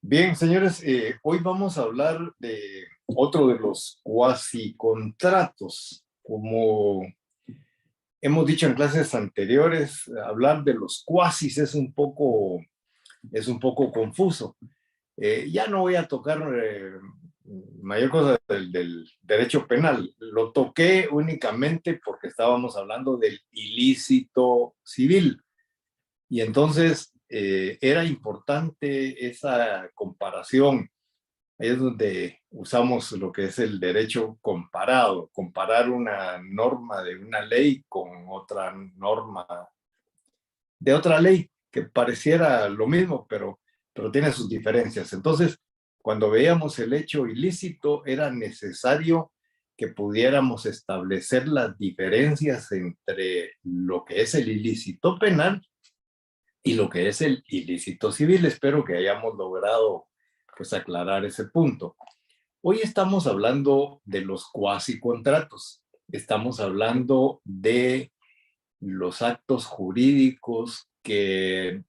Bien, señores, hoy vamos a hablar de otro de los cuasi contratos. Como hemos dicho en clases anteriores, hablar de los cuasis es un poco confuso. Ya no voy a tocar mayor cosa del derecho penal. Lo toqué únicamente porque estábamos hablando del ilícito civil. Y entonces era importante esa comparación. Ahí es donde usamos lo que es el derecho comparado, comparar una norma de una ley con otra norma de otra ley que pareciera lo mismo, pero tiene sus diferencias. Entonces, cuando veíamos el hecho ilícito, era necesario que pudiéramos establecer las diferencias entre lo que es el ilícito penal y lo que es el ilícito civil. Espero que hayamos logrado pues aclarar ese punto. Hoy estamos hablando de los cuasi contratos. Estamos hablando de los actos jurídicos que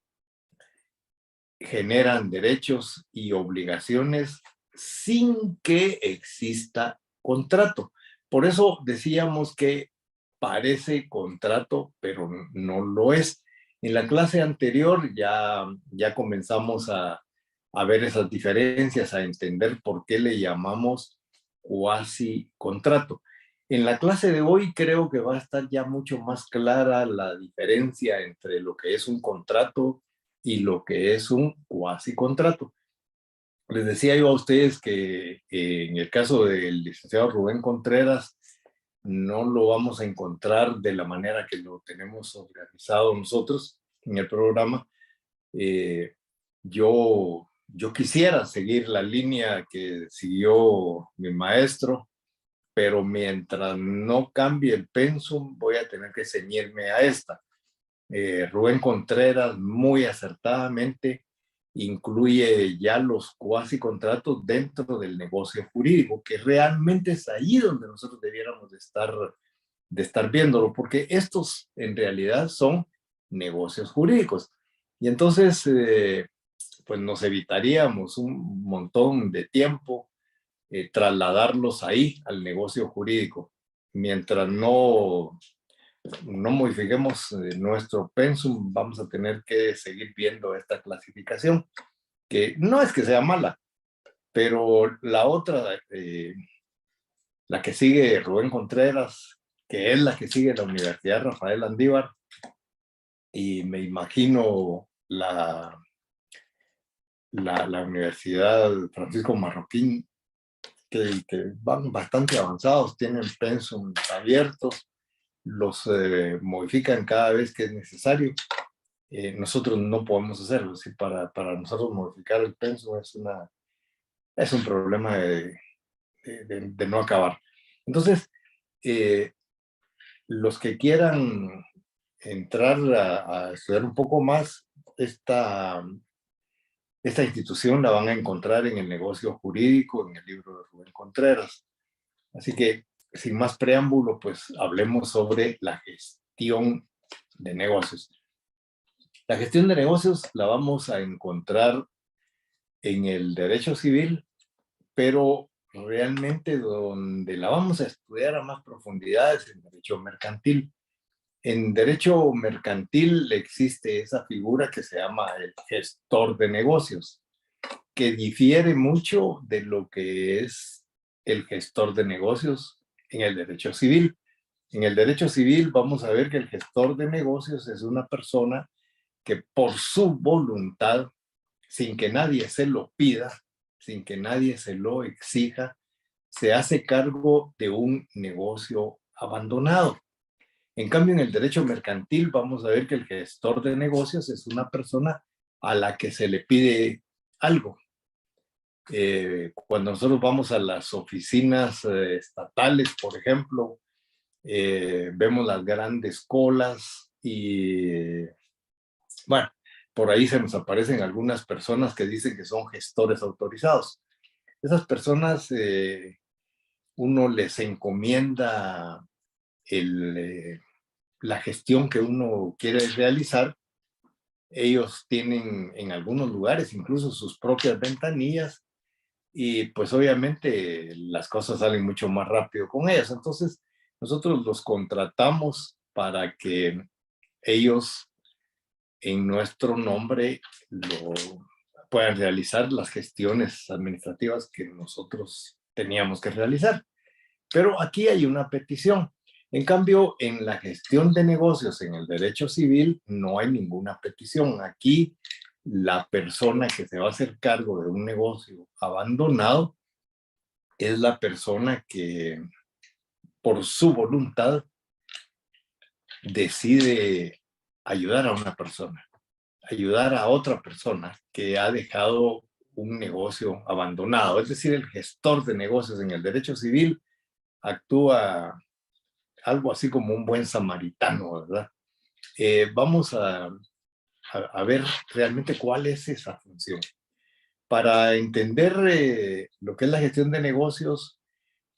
generan derechos y obligaciones sin que exista contrato. Por eso decíamos que parece contrato, pero no lo es. En la clase anterior ya comenzamos a ver esas diferencias, a entender por qué le llamamos cuasi contrato. En la clase de hoy creo que va a estar ya mucho más clara la diferencia entre lo que es un contrato y lo que es un cuasi contrato. Les decía yo a ustedes que en el caso del licenciado Rubén Contreras no lo vamos a encontrar de la manera que lo tenemos organizado nosotros en el programa. Eh, yo quisiera seguir la línea que siguió mi maestro, pero mientras no cambie el pensum voy a tener que ceñirme a esta. Rubén Contreras muy acertadamente incluye ya los cuasi contratos dentro del negocio jurídico, que realmente es ahí donde nosotros debiéramos de estar viéndolo, porque estos en realidad son negocios jurídicos. Y entonces, pues nos evitaríamos un montón de tiempo trasladarlos ahí al negocio jurídico, mientras no modifiquemos nuestro pensum, vamos a tener que seguir viendo esta clasificación, que no es que sea mala, pero la otra, la que sigue Rubén Contreras, que es la que sigue la Universidad Rafael Andívar, y me imagino la Universidad Francisco Marroquín, que van bastante avanzados, tienen pensum abiertos, los modifican cada vez que es necesario. Nosotros no podemos hacerlo. ¿Sí? Para nosotros modificar el pensum es un problema de no acabar. Entonces, eh, los que quieran entrar a estudiar un poco más, esta institución la van a encontrar en el negocio jurídico, en el libro de Rubén Contreras. Así que, sin más preámbulo, pues hablemos sobre la gestión de negocios. La gestión de negocios la vamos a encontrar en el derecho civil, pero realmente donde la vamos a estudiar a más profundidad es en derecho mercantil. En derecho mercantil existe esa figura que se llama el gestor de negocios, que difiere mucho de lo que es el gestor de negocios en el derecho civil. En el derecho civil vamos a ver que el gestor de negocios es una persona que por su voluntad, sin que nadie se lo pida, sin que nadie se lo exija, se hace cargo de un negocio abandonado. En cambio, en el derecho mercantil vamos a ver que el gestor de negocios es una persona a la que se le pide algo. Cuando nosotros vamos a las oficinas estatales, por ejemplo, vemos las grandes colas y, bueno, por ahí se nos aparecen algunas personas que dicen que son gestores autorizados. Esas personas, uno les encomienda el, la gestión que uno quiere realizar Ellos tienen en algunos lugares incluso sus propias ventanillas y pues obviamente las cosas salen mucho más rápido con ellas. Entonces, nosotros los contratamos para que ellos en nuestro nombre lo puedan realizar las gestiones administrativas que nosotros teníamos que realizar. Pero aquí hay una petición. En cambio, en la gestión de negocios, en el derecho civil, no hay ninguna petición. Aquí, la persona que se va a hacer cargo de un negocio abandonado es la persona que, por su voluntad, decide ayudar a una persona, ayudar a otra persona que ha dejado un negocio abandonado. Es decir, el gestor de negocios en el derecho civil actúa algo así como un buen samaritano, ¿verdad? Vamos a ver realmente cuál es esa función. Para entender lo que es la gestión de negocios,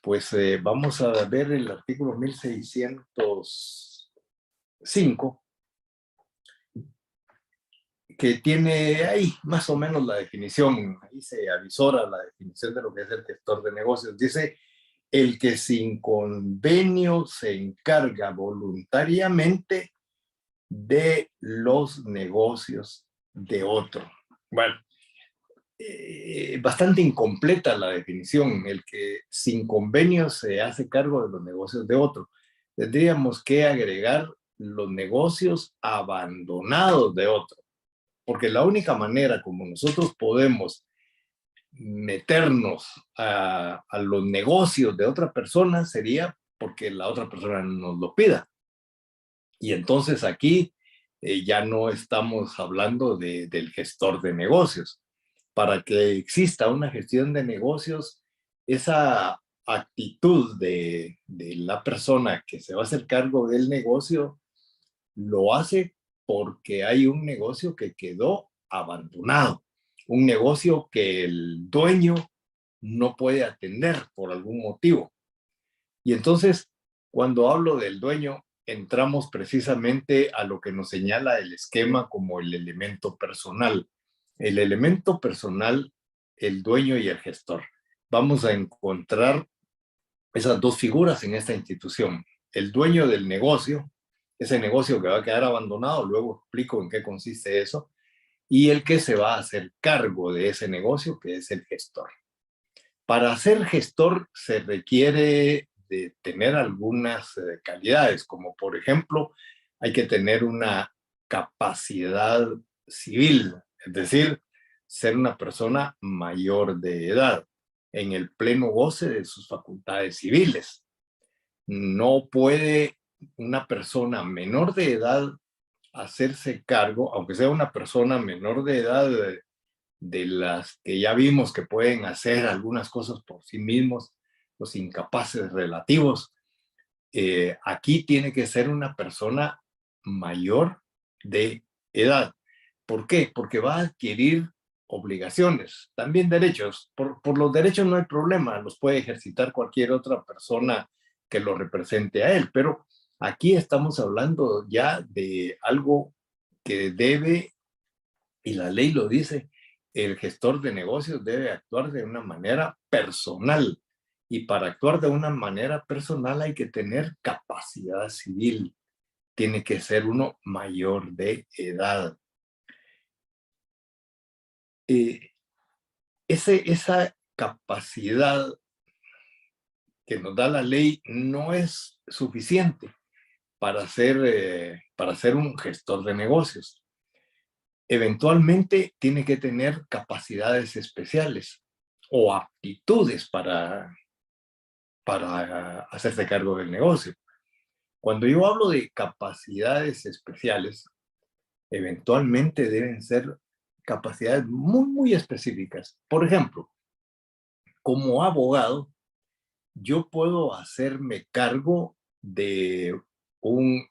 pues vamos a ver el artículo 1605, que tiene ahí más o menos la definición, ahí se avisora la definición de lo que es el gestor de negocios. Dice, el que sin convenio se encarga voluntariamente de los negocios de otro. Bueno, bastante incompleta la definición, el que sin convenio se hace cargo de los negocios de otro. Tendríamos que agregar los negocios abandonados de otro, porque la única manera como nosotros podemos meternos a los negocios de otra persona sería porque la otra persona nos lo pida. Y entonces aquí ya no estamos hablando del gestor de negocios. Para que exista una gestión de negocios, esa actitud de la persona que se va a hacer cargo del negocio lo hace porque hay un negocio que quedó abandonado, un negocio que el dueño no puede atender por algún motivo. Y entonces, cuando hablo del dueño, entramos precisamente a lo que nos señala el esquema como el elemento personal. El elemento personal, el dueño y el gestor. Vamos a encontrar esas dos figuras en esta institución. El dueño del negocio, ese negocio que va a quedar abandonado, luego explico en qué consiste eso, y el que se va a hacer cargo de ese negocio, que es el gestor. Para ser gestor se requiere de tener algunas calidades, como por ejemplo, hay que tener una capacidad civil, es decir, ser una persona mayor de edad, en el pleno goce de sus facultades civiles. No puede una persona menor de edad hacerse cargo, aunque sea una persona menor de edad, de las que ya vimos que pueden hacer algunas cosas por sí mismos, los incapaces relativos. Aquí tiene que ser una persona mayor de edad. ¿Por qué? Porque va a adquirir obligaciones, también derechos. Por los derechos no hay problema, los puede ejercitar cualquier otra persona que lo represente a él, pero aquí estamos hablando ya de algo que debe, y la ley lo dice, el gestor de negocios debe actuar de una manera personal. Y para actuar de una manera personal hay que tener capacidad civil. Tiene que ser uno mayor de edad. Eh, esa capacidad que nos da la ley no es suficiente para ser un gestor de negocios. Eventualmente tiene que tener capacidades especiales o aptitudes para hacerse cargo del negocio. Cuando yo hablo de capacidades especiales, eventualmente deben ser capacidades muy, muy específicas. Por ejemplo, como abogado, yo puedo hacerme cargo de un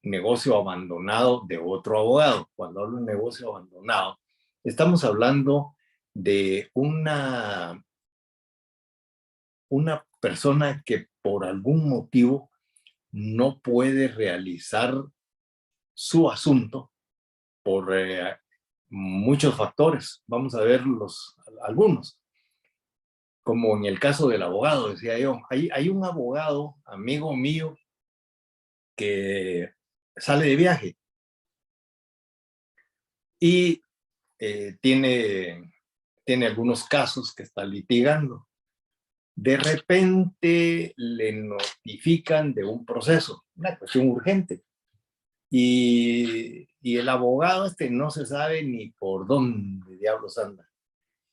negocio abandonado de otro abogado. Cuando hablo de un negocio abandonado, estamos hablando de una persona que por algún motivo no puede realizar su asunto por muchos factores. Vamos a ver algunos. Como en el caso del abogado, decía yo, hay un abogado, amigo mío, que sale de viaje y tiene algunos casos que está litigando. De repente le notifican de un proceso, una cuestión urgente. Y el abogado no se sabe ni por dónde diablos anda.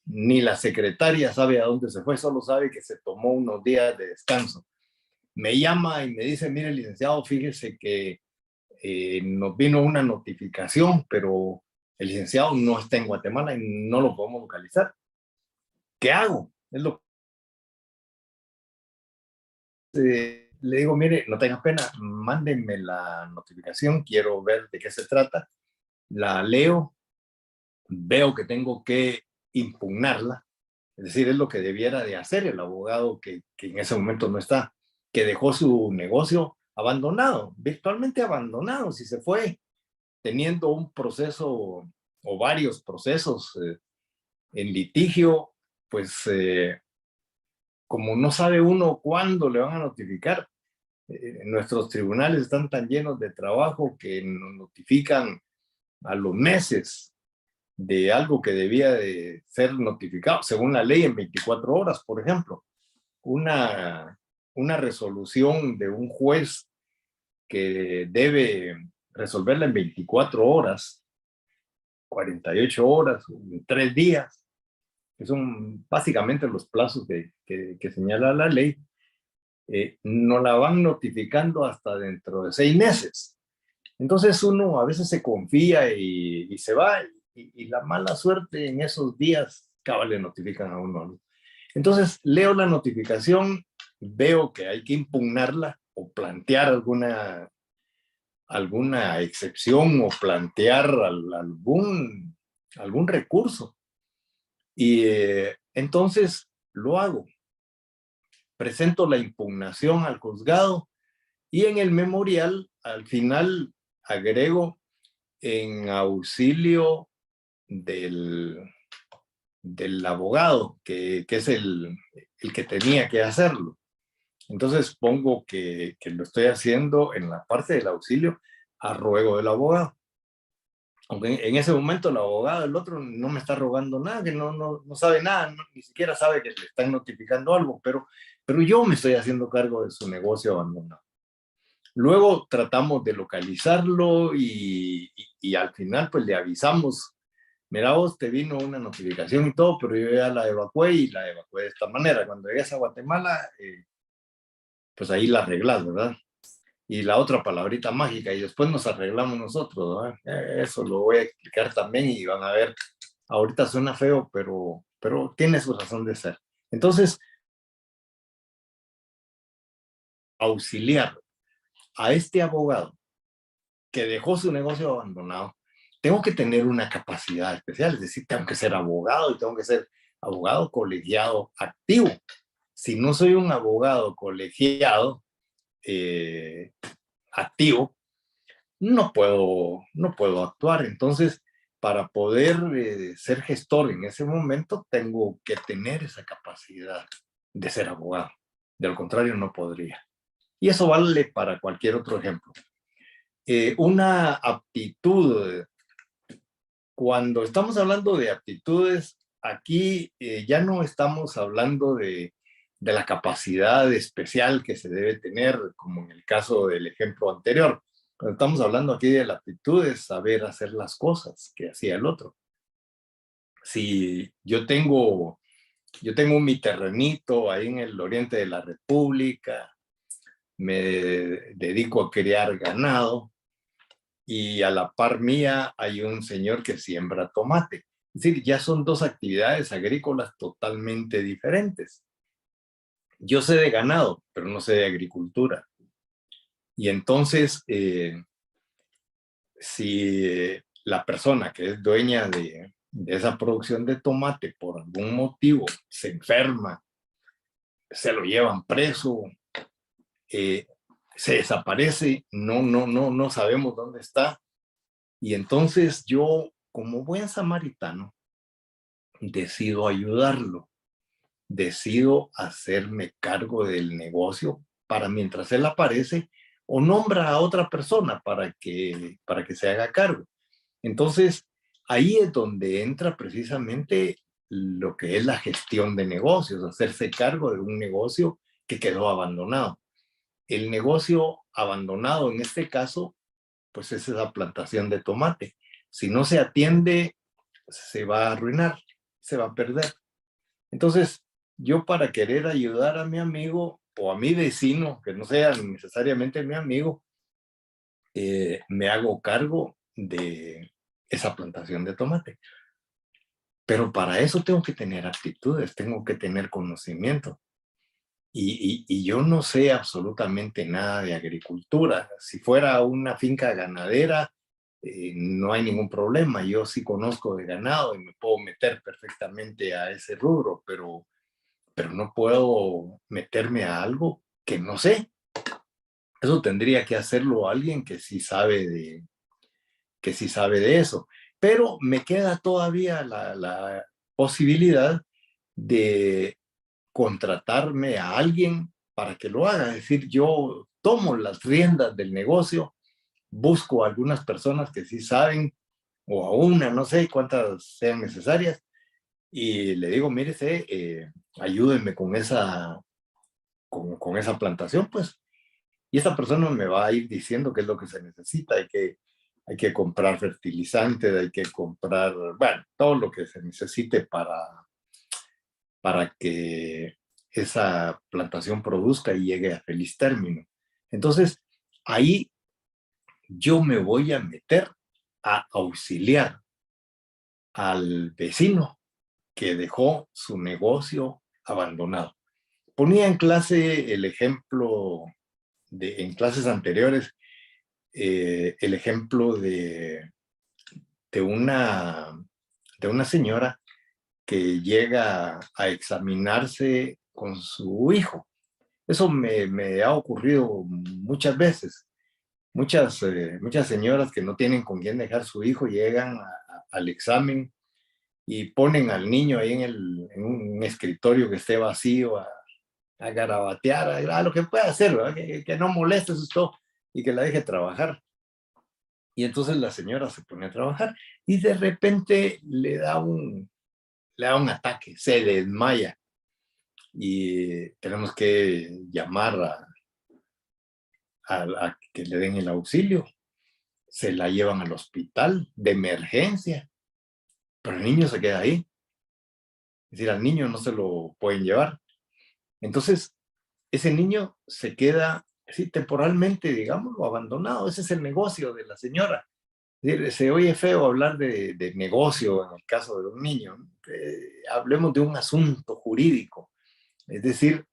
Ni la secretaria sabe a dónde se fue, solo sabe que se tomó unos días de descanso. Me llama y me dice, mire, licenciado, fíjese que nos vino una notificación, pero el licenciado no está en Guatemala y no lo podemos localizar. ¿Qué hago? Es lo que le digo, mire, no tenga pena, mándenme la notificación, quiero ver de qué se trata. La leo, veo que tengo que impugnarla, es decir, es lo que debiera de hacer el abogado que en ese momento no está, que dejó su negocio abandonado, virtualmente abandonado, si se fue teniendo un proceso o varios procesos en litigio, pues como no sabe uno cuándo le van a notificar, nuestros tribunales están tan llenos de trabajo que nos notifican a los meses de algo que debía de ser notificado, según la ley, en 24 horas, por ejemplo. Una resolución de un juez que debe resolverla en 24 horas, 48 horas, 3 días, que son básicamente los plazos que señala la ley, no la van notificando hasta dentro de 6 meses. Entonces uno a veces se confía y se va, y la mala suerte en esos días, cabal, le notifican a uno, ¿no? Entonces leo la notificación, veo que hay que impugnarla o plantear alguna excepción o plantear algún recurso. Y entonces lo hago. Presento la impugnación al juzgado y en el memorial, al final, agrego en auxilio del abogado, que es el que tenía que hacerlo. Entonces pongo que lo estoy haciendo en la parte del auxilio a ruego del abogado. Aunque en ese momento el abogado, el otro, no me está rogando nada, que no sabe nada, ni siquiera sabe que le están notificando algo, pero yo me estoy haciendo cargo de su negocio abandonado. Luego tratamos de localizarlo y al final pues le avisamos, mira vos, te vino una notificación y todo, pero yo ya la evacué y la evacué de esta manera. Cuando llegues a Guatemala, pues ahí la arreglas, ¿verdad? Y la otra palabrita mágica, y después nos arreglamos nosotros, ¿verdad? Eso lo voy a explicar también y van a ver, ahorita suena feo, pero tiene su razón de ser. Entonces, auxiliar a este abogado que dejó su negocio abandonado, tengo que tener una capacidad especial, es decir, tengo que ser abogado y tengo que ser abogado colegiado activo. Si no soy un abogado colegiado activo, no puedo actuar. Entonces, para poder ser gestor en ese momento, tengo que tener esa capacidad de ser abogado. De lo contrario, no podría. Y eso vale para cualquier otro ejemplo. Una aptitud, cuando estamos hablando de aptitudes, aquí ya no estamos hablando de la capacidad especial que se debe tener, como en el caso del ejemplo anterior. Cuando estamos hablando aquí de la aptitud, es saber hacer las cosas que hacía el otro. Si yo tengo mi terrenito ahí en el oriente de la República, me dedico a criar ganado, y a la par mía hay un señor que siembra tomate. Es decir, ya son dos actividades agrícolas totalmente diferentes. Yo sé de ganado, pero no sé de agricultura. Y entonces, si la persona que es dueña de esa producción de tomate por algún motivo se enferma, se lo llevan preso, se desaparece, no sabemos dónde está, Y entonces yo, como buen samaritano, decido ayudarlo, decido hacerme cargo del negocio para mientras él aparece o nombra a otra persona para que se haga cargo. Entonces, ahí es donde entra precisamente lo que es la gestión de negocios, hacerse cargo de un negocio que quedó abandonado. El negocio abandonado en este caso, pues es esa plantación de tomate. Si no se atiende, se va a arruinar, se va a perder. Entonces, yo para querer ayudar a mi amigo o a mi vecino, que no sea necesariamente mi amigo, me hago cargo de esa plantación de tomate. Pero para eso tengo que tener aptitudes, tengo que tener conocimiento. Y yo no sé absolutamente nada de agricultura. Si fuera una finca ganadera, no hay ningún problema. Yo sí conozco de ganado y me puedo meter perfectamente a ese rubro, pero no puedo meterme a algo que no sé. Eso tendría que hacerlo alguien que sí sabe de eso. Pero me queda todavía la posibilidad de contratarme a alguien para que lo haga. Es decir, yo tomo las riendas del negocio, busco a algunas personas que sí saben, o a una, no sé cuántas sean necesarias, y le digo, mírese, ayúdenme con esa plantación, pues. Y esta persona me va a ir diciendo qué es lo que se necesita, hay que comprar fertilizantes, hay que comprar, bueno, todo lo que se necesite para que esa plantación produzca y llegue a feliz término. Entonces, ahí yo me voy a meter a auxiliar al vecino que dejó su negocio abandonado. Ponía en clase el ejemplo en clases anteriores, el ejemplo de una, de una señora que llega a examinarse con su hijo. Eso me ha ocurrido muchas veces. Muchas señoras que no tienen con quién dejar su hijo llegan al examen y ponen al niño ahí en un escritorio que esté vacío a garabatear, a lo que pueda hacer, ¿verdad? Que no moleste, eso es todo, y que la deje trabajar. Y entonces la señora se pone a trabajar y de repente le da un ataque, se desmaya y tenemos que llamar a que le den el auxilio. Se la llevan al hospital de emergencia, pero el niño se queda ahí. Es decir, al niño no se lo pueden llevar. Entonces, ese niño se queda así temporalmente, digámoslo, abandonado. Ese es el negocio de la señora. Es decir, se oye feo hablar de negocio en el caso de un niño. Hablemos de un asunto jurídico. Es decir,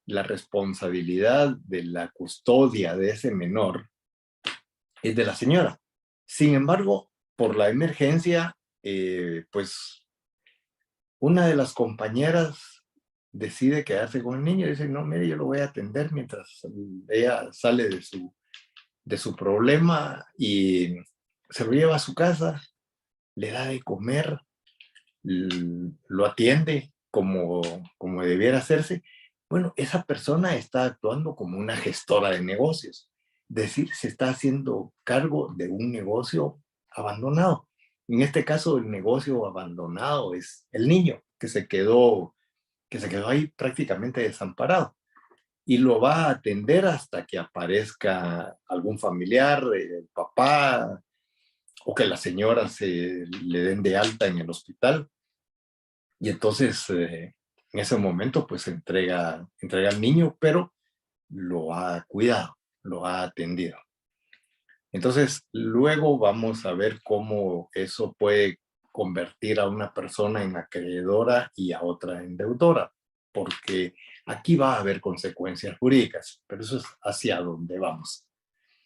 la responsabilidad de la custodia de ese menor es de la señora. Sin embargo, por la emergencia, pues una de las compañeras decide quedarse con el niño y dice, no, mire, yo lo voy a atender mientras ella sale de su problema y se lo lleva a su casa, le da de comer, lo atiende como debiera hacerse. Bueno, esa persona está actuando como una gestora de negocios. Es decir, se está haciendo cargo de un negocio abandonado. En este caso, el negocio abandonado es el niño que se quedó ahí prácticamente desamparado y lo va a atender hasta que aparezca algún familiar, el papá, o que la señora se le den de alta en el hospital. Y entonces, en ese momento, pues entrega al niño, pero lo ha cuidado, lo ha atendido. Entonces, luego vamos a ver cómo eso puede convertir a una persona en acreedora y a otra en deudora, porque aquí va a haber consecuencias jurídicas, pero eso es hacia dónde vamos.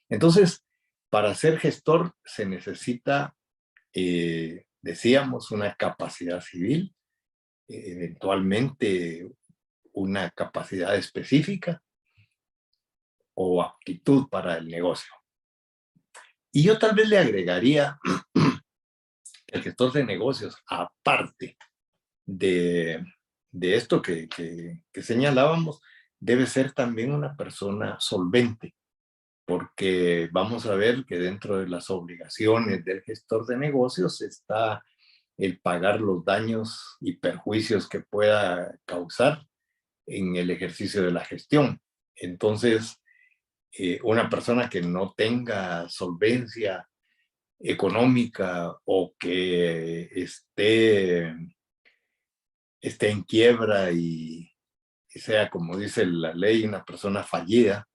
Entonces, para ser gestor se necesita, decíamos, una capacidad civil, eventualmente una capacidad específica o aptitud para el negocio. Y yo tal vez le agregaría el gestor de negocios, aparte de, de esto que señalábamos, debe ser también una persona solvente, porque vamos a ver que dentro de las obligaciones del gestor de negocios está el pagar los daños y perjuicios que pueda causar en el ejercicio de la gestión. Entonces, una persona que no tenga solvencia económica o que esté en quiebra y sea, como dice la ley, una persona fallida,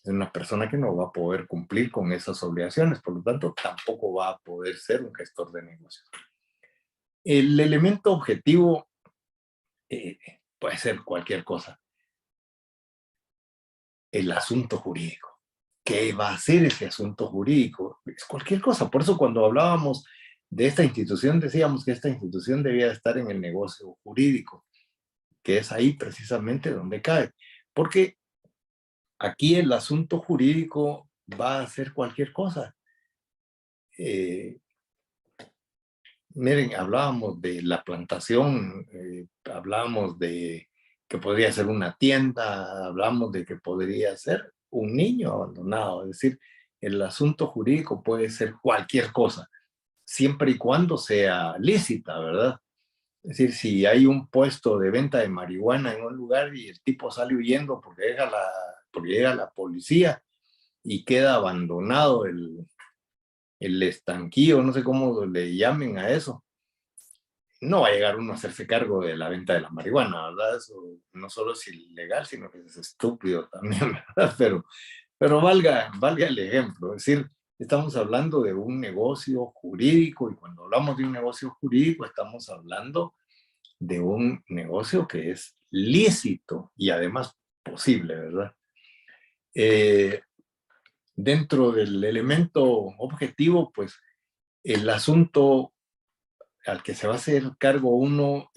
es una persona que no va a poder cumplir con esas obligaciones, por lo tanto, tampoco va a poder ser un gestor de negocios. El elemento objetivo puede ser cualquier cosa. El asunto jurídico. ¿Qué va a ser ese asunto jurídico? Es cualquier cosa. Por eso cuando hablábamos de esta institución, decíamos que esta institución debía estar en el negocio jurídico, que es ahí precisamente donde cae. Porque aquí el asunto jurídico va a ser cualquier cosa. Eh, Miren, hablábamos de la plantación, hablábamos de que podría ser una tienda, hablamos de que podría ser un niño abandonado, es decir, el asunto jurídico puede ser cualquier cosa, siempre y cuando sea lícita, ¿verdad? Es decir, si hay un puesto de venta de marihuana en un lugar y el tipo sale huyendo porque llega la policía y queda abandonado el estanquillo, no sé cómo le llamen a eso, no va a llegar uno a hacerse cargo de la venta de la marihuana, ¿verdad? Eso no solo es ilegal, sino que es estúpido también, ¿verdad? Pero valga el ejemplo, es decir, estamos hablando de un negocio jurídico y cuando hablamos de un negocio jurídico estamos hablando de un negocio que es lícito y además posible, ¿verdad? Eh, Dentro del elemento objetivo, pues el asunto al que se va a hacer cargo uno,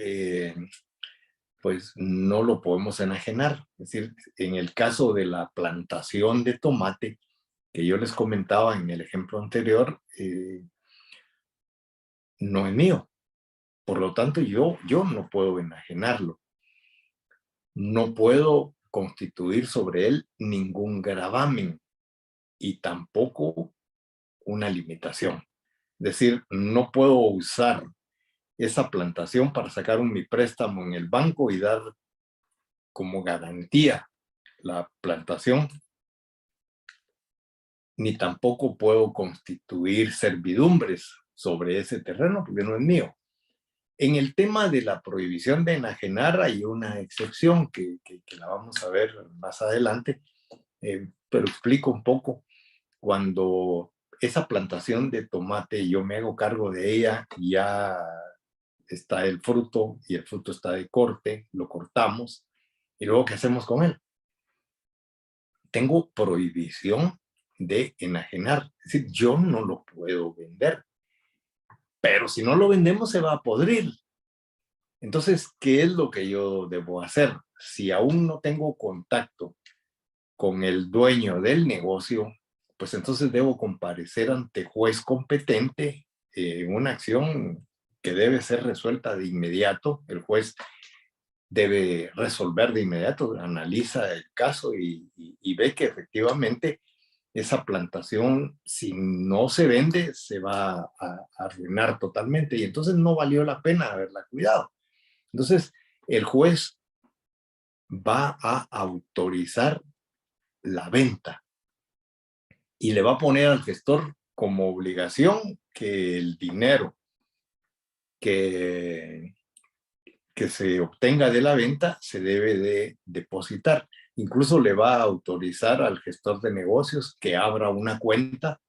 pues no lo podemos enajenar. Es decir, en el caso de la plantación de tomate, que yo les comentaba en el ejemplo anterior, no es mío. Por lo tanto, yo no puedo enajenarlo. No puedo constituir sobre él ningún gravamen y tampoco una limitación. Es decir, no puedo usar esa plantación para sacar mi préstamo en el banco y dar como garantía la plantación, ni tampoco puedo constituir servidumbres sobre ese terreno porque no es mío. En el tema de la prohibición de enajenar hay una excepción que la vamos a ver más adelante, pero explico un poco. Cuando esa plantación de tomate yo me hago cargo de ella, ya está el fruto y el fruto está de corte, lo cortamos y luego ¿qué hacemos con él? Tengo prohibición de enajenar, es decir, yo no lo puedo vender, pero si no lo vendemos se va a podrir. Entonces, ¿qué es lo que yo debo hacer? Si aún no tengo contacto con el dueño del negocio, pues entonces debo comparecer ante juez competente en una acción que debe ser resuelta de inmediato. El juez debe resolver de inmediato, analiza el caso y ve que efectivamente esa plantación, si no se vende, se va a arruinar totalmente y entonces no valió la pena haberla cuidado. Entonces, el juez va a autorizar la venta y le va a poner al gestor como obligación que el dinero que, que se obtenga de la venta se debe de depositar. Incluso le va a autorizar al gestor de negocios que abra una cuenta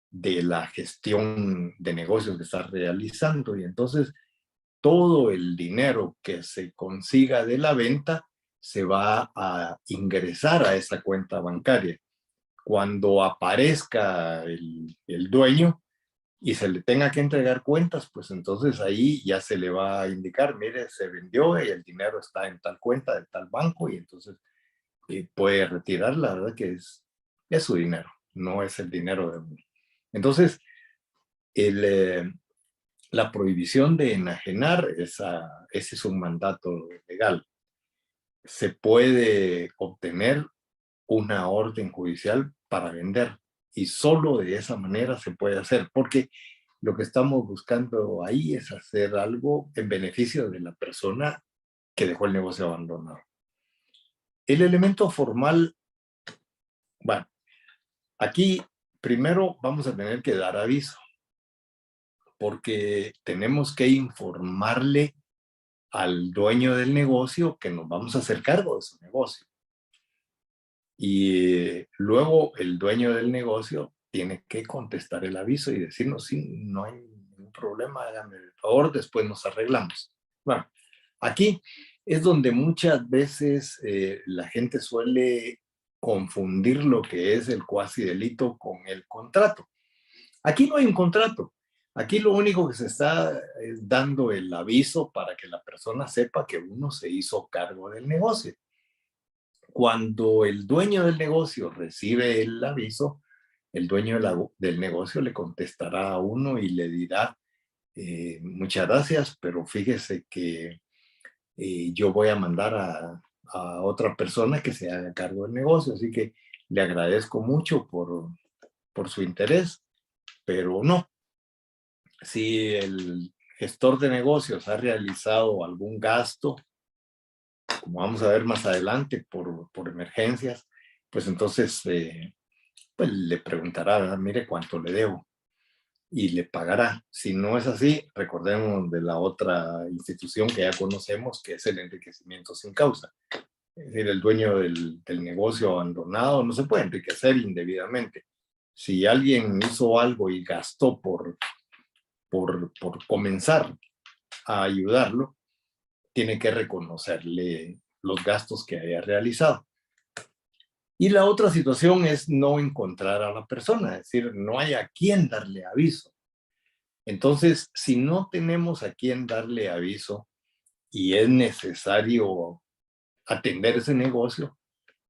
de la gestión de negocios que está realizando y entonces todo el dinero que se consiga de la venta se va a ingresar a esa cuenta bancaria. Cuando aparezca el dueño y se le tenga que entregar cuentas, pues entonces ahí ya se le va a indicar, mire, se vendió y el dinero está en tal cuenta de tal banco y entonces puede retirar, la verdad que es su dinero. no es el dinero de uno. Entonces, la prohibición de enajenar, ese es un mandato legal. Se puede obtener una orden judicial para vender y solo de esa manera se puede hacer, porque lo que estamos buscando ahí es hacer algo en beneficio de la persona que dejó el negocio abandonado. El elemento formal, bueno, aquí primero vamos a tener que dar aviso, porque tenemos que informarle al dueño del negocio que nos vamos a hacer cargo de su negocio. Y luego el dueño del negocio tiene que contestar el aviso y decirnos, sí, no hay ningún problema, hágame el favor, después nos arreglamos. Bueno, aquí es donde muchas veces la gente suele confundir lo que es el cuasi delito con el contrato. Aquí no hay un contrato. Aquí lo único que se está es dando el aviso para que la persona sepa que uno se hizo cargo del negocio. Cuando el dueño del negocio recibe el aviso, el dueño del negocio le contestará a uno y le dirá, muchas gracias, pero fíjese que yo voy a mandar a otra persona que se haga cargo del negocio, así que le agradezco mucho por su interés, pero no. Si el gestor de negocios ha realizado algún gasto, como vamos a ver más adelante, por emergencias, pues entonces pues le preguntará, ¿verdad? Mire cuánto le debo y le pagará. Si no es así, recordemos de la otra institución que ya conocemos, que es el enriquecimiento sin causa. Es decir, el dueño del negocio abandonado no se puede enriquecer indebidamente. Si alguien hizo algo y gastó por comenzar a ayudarlo, tiene que reconocerle los gastos que haya realizado. Y la otra situación es no encontrar a la persona, es decir, no hay a quién darle aviso. Entonces, si no tenemos a quién darle aviso y es necesario atender ese negocio,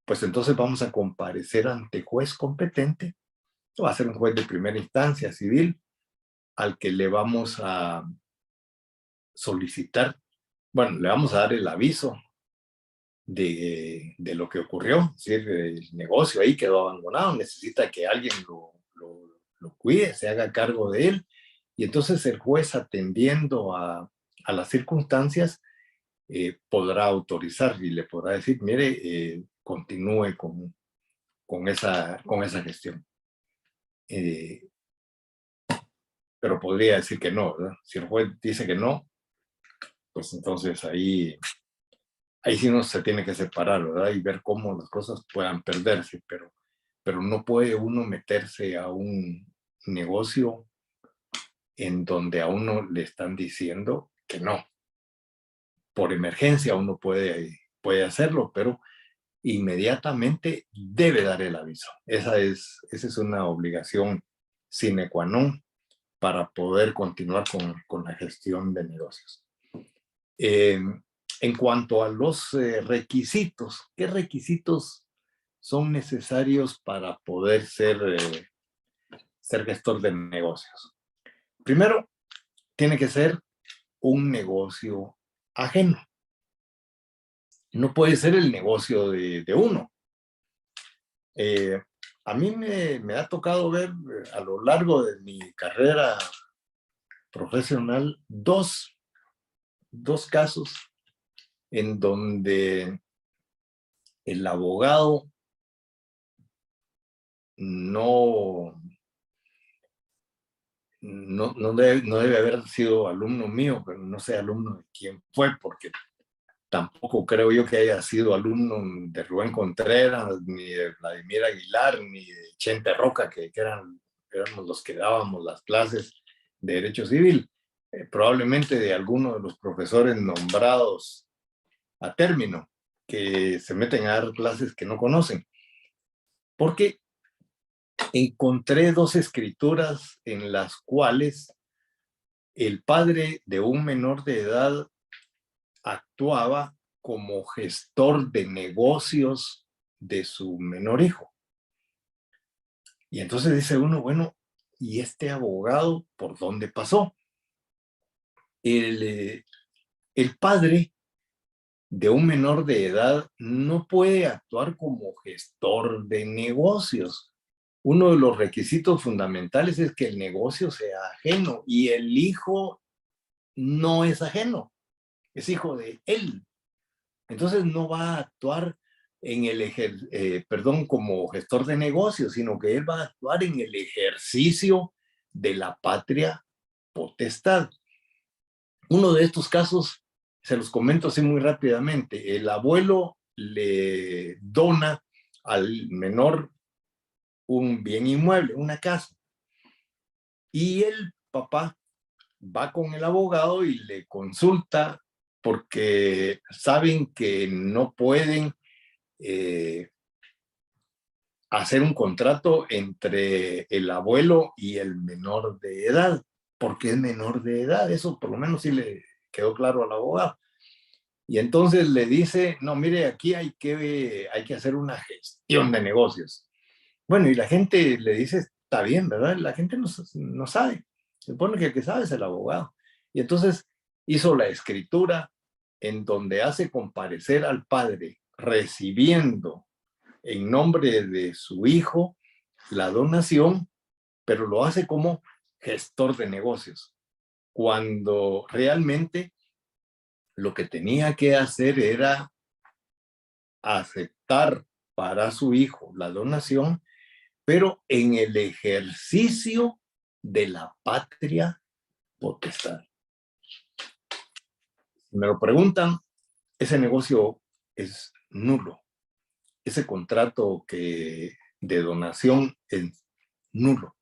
pues entonces vamos a comparecer ante juez competente, va a ser un juez de primera instancia civil, al que le vamos a solicitar, bueno, le vamos a dar el aviso de lo que ocurrió, es decir, el negocio ahí quedó abandonado, necesita que alguien lo cuide, se haga cargo de él, y entonces el juez, atendiendo a las circunstancias, podrá autorizar y le podrá decir, mire, continúe con esa gestión. Pero podría decir que no, ¿verdad? Si el juez dice que no, pues entonces ahí sí uno se tiene que separar, ¿verdad? Y ver cómo las cosas puedan perderse, pero no puede uno meterse a un negocio en donde a uno le están diciendo que no. Por emergencia uno puede hacerlo, pero inmediatamente debe dar el aviso. Esa es una obligación sine qua non para poder continuar con la gestión de negocios. En cuanto a los requisitos, ¿qué requisitos son necesarios para poder ser gestor de negocios? Primero, tiene que ser un negocio ajeno. No puede ser el negocio de uno. A mí me ha tocado ver a lo largo de mi carrera profesional dos casos en donde el abogado no debe haber sido alumno mío, pero no sé alumno de quién fue, porque tampoco creo yo que haya sido alumno de Rubén Contreras, ni de Vladimir Aguilar, ni de Chente Roca, que éramos los que dábamos las clases de Derecho Civil. Probablemente de alguno de los profesores nombrados a término, que se meten a dar clases que no conocen. Porque encontré dos escrituras en las cuales el padre de un menor de edad actuaba como gestor de negocios de su menor hijo. Y entonces dice uno, bueno, ¿y este abogado por dónde pasó? El, el padre de un menor de edad no puede actuar como gestor de negocios. Uno de los requisitos fundamentales es que el negocio sea ajeno y el hijo no es ajeno, es hijo de él. Entonces no va a actuar como gestor de negocios, sino que él va a actuar en el ejercicio de la patria potestad. Uno de estos casos, se los comento así muy rápidamente. El abuelo le dona al menor un bien inmueble, una casa, y el papá va con el abogado y le consulta porque saben que no pueden eh, hacer un contrato entre el abuelo y el menor de edad, porque es menor de edad. Eso por lo menos sí le quedó claro al abogado. Y entonces le dice, no, mire, aquí hay que hacer una gestión de negocios. Bueno, y la gente le dice, está bien, ¿verdad? La gente no sabe. Se supone que el que sabe es el abogado. Y entonces hizo la escritura en donde hace comparecer al padre recibiendo en nombre de su hijo la donación, pero lo hace como gestor de negocios, cuando realmente lo que tenía que hacer era aceptar para su hijo la donación, pero en el ejercicio de la patria potestad. Si me lo preguntan, ese negocio es nulo. Ese contrato de donación es nulo,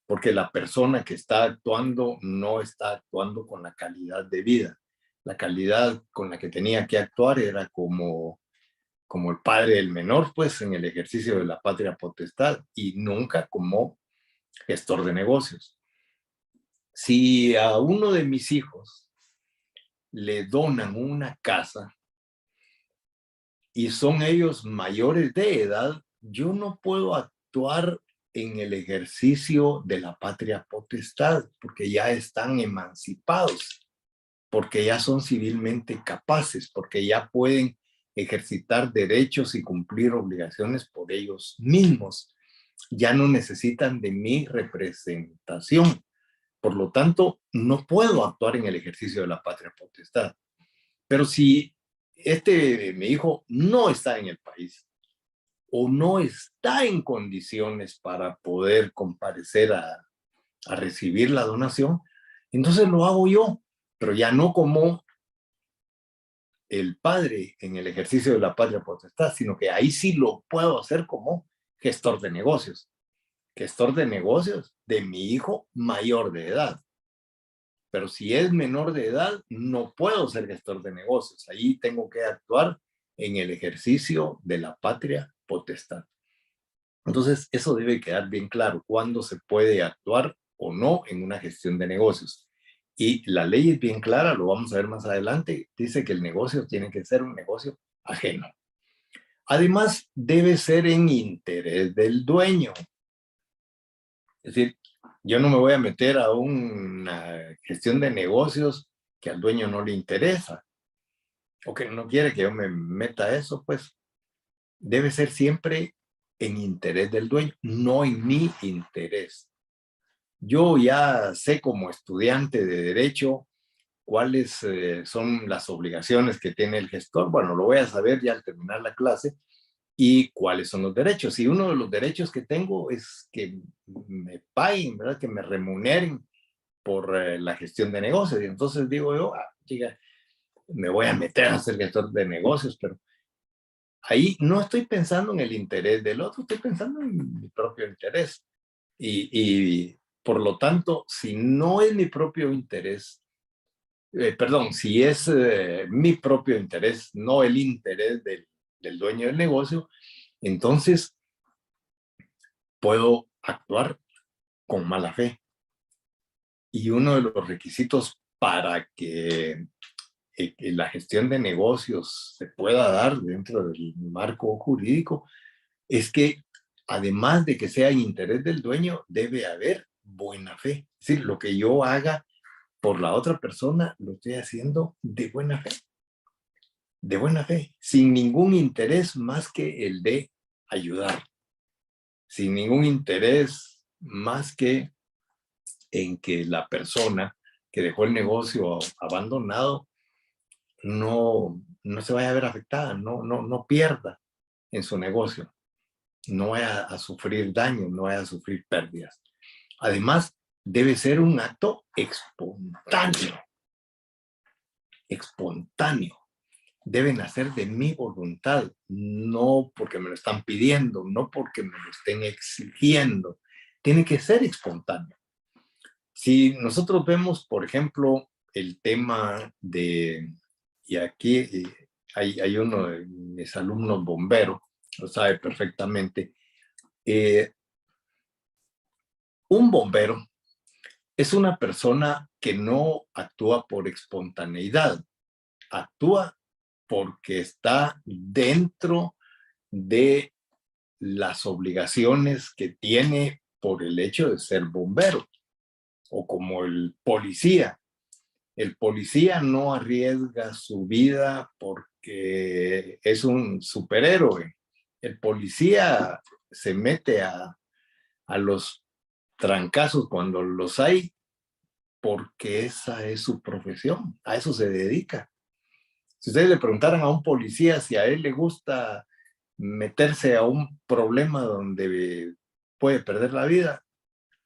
porque la persona que está actuando no está actuando con la calidad de vida. La calidad con la que tenía que actuar era como el padre del menor, pues en el ejercicio de la patria potestad y nunca como gestor de negocios. Si a uno de mis hijos le donan una casa y son ellos mayores de edad, yo no puedo actuar en el ejercicio de la patria potestad porque ya están emancipados, porque ya son civilmente capaces, porque ya pueden ejercitar derechos y cumplir obligaciones por ellos mismos. Ya no necesitan de mi representación. Por lo tanto, no puedo actuar en el ejercicio de la patria potestad. Pero si mi hijo no está en el país o no está en condiciones para poder comparecer a recibir la donación, entonces lo hago yo, pero ya no como el padre en el ejercicio de la patria potestad, sino que ahí sí lo puedo hacer como gestor de negocios. Gestor de negocios de mi hijo mayor de edad. Pero si es menor de edad, no puedo ser gestor de negocios. Ahí tengo que actuar en el ejercicio de la patria potestad. Entonces, eso debe quedar bien claro, cuándo se puede actuar o no en una gestión de negocios. Y la ley es bien clara, lo vamos a ver más adelante, dice que el negocio tiene que ser un negocio ajeno. Además, debe ser en interés del dueño. Es decir, yo no me voy a meter a una gestión de negocios que al dueño no le interesa o que no quiere que yo me meta a eso, pues debe ser siempre en interés del dueño, no en mi interés. Yo ya sé como estudiante de derecho cuáles son las obligaciones que tiene el gestor. Bueno, lo voy a saber ya al terminar la clase y cuáles son los derechos. Y uno de los derechos que tengo es que me paguen, ¿verdad? Que me remuneren por la gestión de negocios. Y entonces digo yo, chica, me voy a meter a ser gestor de negocios, pero ahí no estoy pensando en el interés del otro, estoy pensando en mi propio interés. Y por lo tanto, si no es mi propio interés, perdón, si es mi propio interés, no el interés del dueño del negocio, entonces puedo actuar con mala fe. Y uno de los requisitos para que la gestión de negocios se pueda dar dentro del marco jurídico es que además de que sea en interés del dueño, debe haber buena fe. Es decir, lo que yo haga por la otra persona, lo estoy haciendo de buena fe, sin ningún interés más que el de ayudar, sin ningún interés más que en que la persona que dejó el negocio abandonado no se vaya a ver afectada, no pierda en su negocio, no vaya a sufrir daño, no vaya a sufrir pérdidas. Además, debe ser un acto espontáneo. Debe nacer de mi voluntad, no porque me lo están pidiendo, no porque me lo estén exigiendo. Tiene que ser espontáneo. Si nosotros vemos, por ejemplo, el tema de, y aquí hay uno de mis alumnos bomberos, lo sabe perfectamente, un bombero es una persona que no actúa por espontaneidad, actúa porque está dentro de las obligaciones que tiene por el hecho de ser bombero, o como el policía. El policía no arriesga su vida porque es un superhéroe. El policía se mete a los trancazos cuando los hay porque esa es su profesión, a eso se dedica. Si ustedes le preguntaran a un policía si a él le gusta meterse a un problema donde puede perder la vida,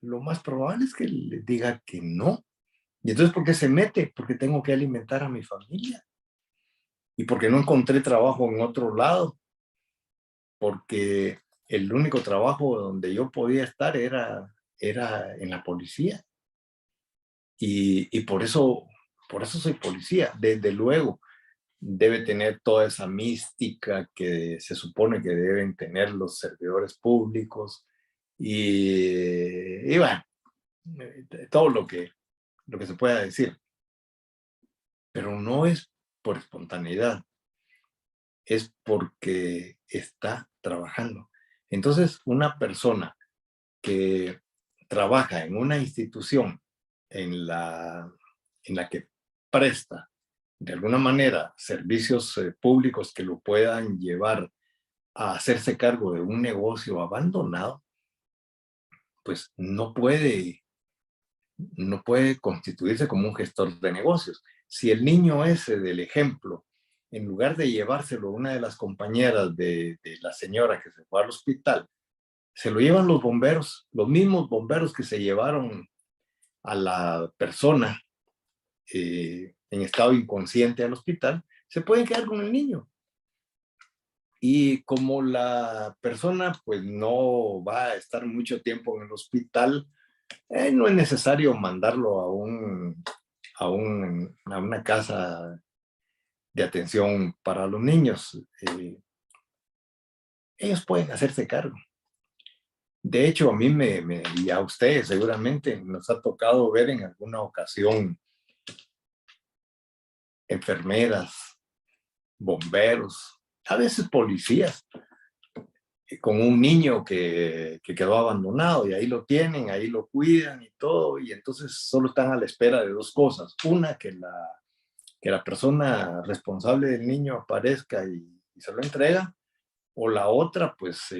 lo más probable es que le diga que no. ¿Y entonces por qué se mete? Porque tengo que alimentar a mi familia. Y porque no encontré trabajo en otro lado. Porque el único trabajo donde yo podía estar era en la policía. Y por eso soy policía. Desde luego, debe tener toda esa mística que se supone que deben tener los servidores públicos. Y bueno, todo lo que se pueda decir. Pero no es por espontaneidad, es porque está trabajando. Entonces, una persona que trabaja en una institución en la que presta de alguna manera servicios públicos que lo puedan llevar a hacerse cargo de un negocio abandonado, pues no puede constituirse como un gestor de negocios. Si el niño ese del ejemplo, en lugar de llevárselo a una de las compañeras de la señora que se fue al hospital, se lo llevan los bomberos, los mismos bomberos que se llevaron a la persona en estado inconsciente al hospital, se pueden quedar con el niño. Y como la persona pues no va a estar mucho tiempo en el hospital, no es necesario mandarlo a una casa de atención para los niños. Ellos pueden hacerse cargo. De hecho, a mí y a ustedes seguramente nos ha tocado ver en alguna ocasión enfermeras, bomberos, a veces policías, con un niño que quedó abandonado y ahí lo tienen, ahí lo cuidan y todo, y entonces solo están a la espera de dos cosas. Una, que la persona responsable del niño aparezca y se lo entrega, o la otra, pues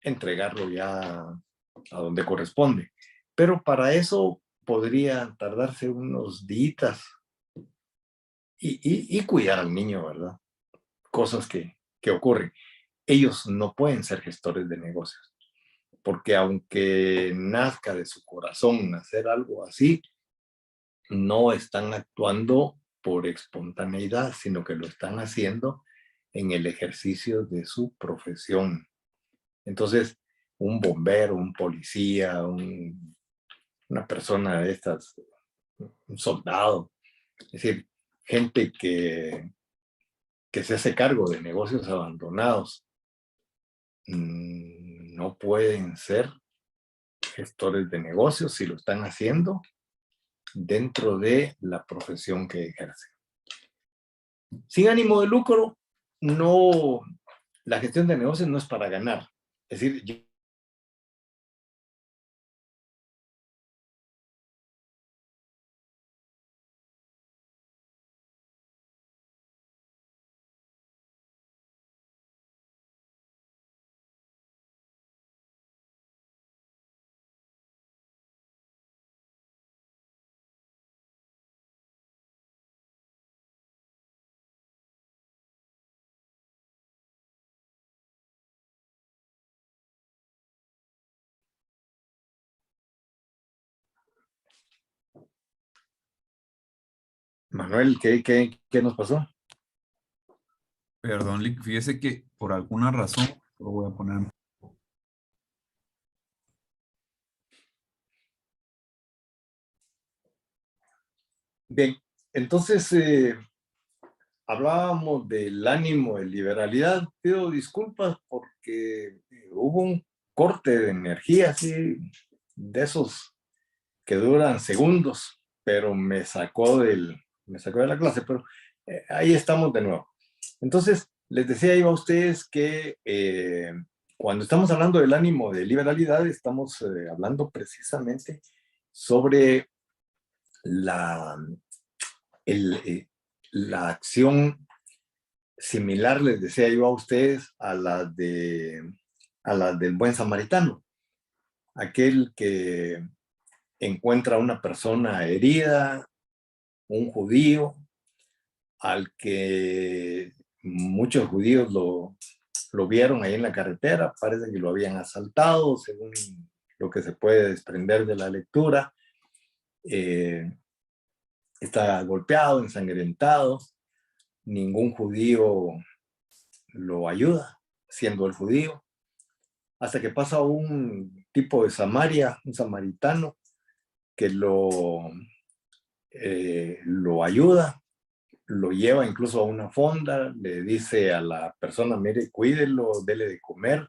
entregarlo ya a donde corresponde. Pero para eso podría tardarse unos días y cuidar al niño, ¿verdad? Cosas que ocurren. Ellos no pueden ser gestores de negocios, porque aunque nazca de su corazón hacer algo así, no están actuando por espontaneidad, sino que lo están haciendo en el ejercicio de su profesión. Entonces, un bombero, un policía, una persona de estas, un soldado, es decir, gente que se hace cargo de negocios abandonados, no pueden ser gestores de negocios si lo están haciendo dentro de la profesión que ejercen. Sin ánimo de lucro, no, la gestión de negocios no es para ganar, Es decir, yo, Manuel, ¿qué nos pasó? Perdón, Lick, fíjese que por alguna razón, lo voy a poner. Bien, entonces hablábamos del ánimo de liberalidad. Pido disculpas porque hubo un corte de energía, así, de esos que duran segundos, pero me sacó de la clase, pero ahí estamos de nuevo. Entonces, les decía yo a ustedes que cuando estamos hablando del ánimo de liberalidad, estamos hablando precisamente sobre la, la acción similar, les decía yo a ustedes, a la del buen samaritano, aquel que encuentra a una persona herida, un judío, al que muchos judíos lo vieron ahí en la carretera, parece que lo habían asaltado, según lo que se puede desprender de la lectura. Está golpeado, ensangrentado, ningún judío lo ayuda, siendo el judío, hasta que pasa un tipo de Samaria, un samaritano, que lo ayuda, lo lleva incluso a una fonda, le dice a la persona, mire, cuídelo, dele de comer,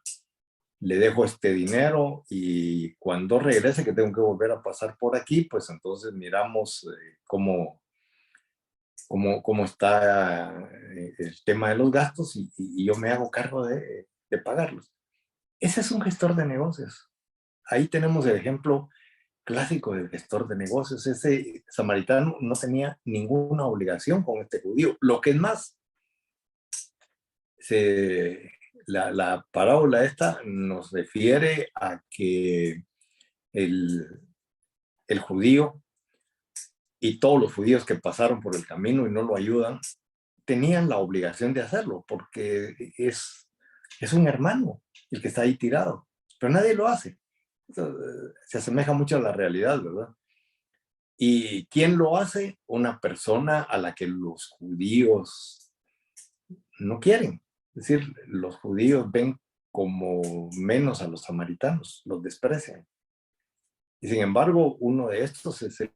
le dejo este dinero y cuando regrese, que tengo que volver a pasar por aquí, pues entonces miramos cómo está el tema de los gastos y yo me hago cargo de pagarlos. Ese es un gestor de negocios. Ahí tenemos el ejemplo clásico del gestor de negocios. Ese samaritano no tenía ninguna obligación con este judío. Lo que es más, la parábola esta nos refiere a que el, el judío y todos los judíos que pasaron por el camino y no lo ayudan, tenían la obligación de hacerlo, porque es un hermano el que está ahí tirado, pero nadie lo hace. Eso, se asemeja mucho a la realidad, ¿verdad? ¿Y quién lo hace? Una persona a la que los judíos no quieren. Es decir, los judíos ven como menos a los samaritanos, los desprecian. Y sin embargo, uno de estos es el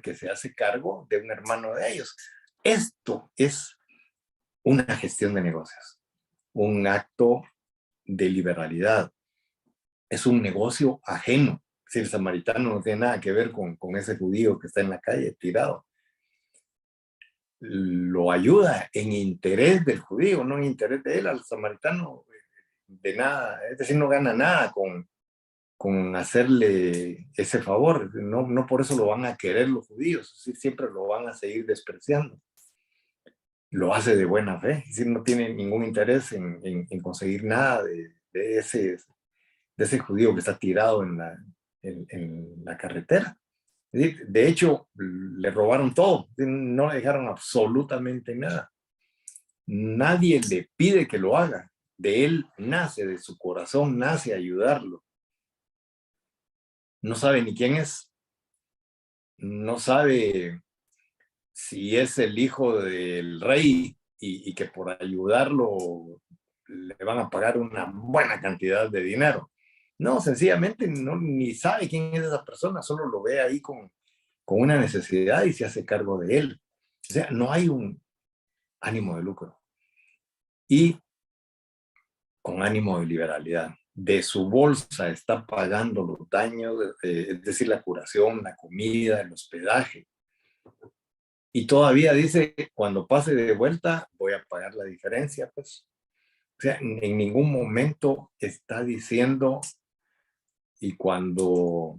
que se hace cargo de un hermano de ellos. Esto es una gestión de negocios, un acto de liberalidad. Es un negocio ajeno. Si el samaritano no tiene nada que ver con ese judío que está en la calle tirado, lo ayuda en interés del judío, no en interés de él. Al samaritano de nada, es decir, no gana nada con hacerle ese favor. No, no por eso lo van a querer los judíos, siempre lo van a seguir despreciando. Lo hace de buena fe, es decir, no tiene ningún interés en conseguir nada de ese judío que está tirado en la carretera. Es decir, de hecho, le robaron todo, no le dejaron absolutamente nada. Nadie le pide que lo haga. De él nace, de su corazón nace ayudarlo. No sabe ni quién es, no sabe si es el hijo del rey y que por ayudarlo le van a pagar una buena cantidad de dinero. No, sencillamente no, ni sabe quién es esa persona, solo lo ve ahí con una necesidad y se hace cargo de él. O sea, no hay un ánimo de lucro. Y con ánimo de liberalidad. De su bolsa está pagando los daños, es decir, la curación, la comida, el hospedaje. Y todavía dice, cuando pase de vuelta, voy a pagar la diferencia, pues. sea, en ningún momento está diciendo, y cuando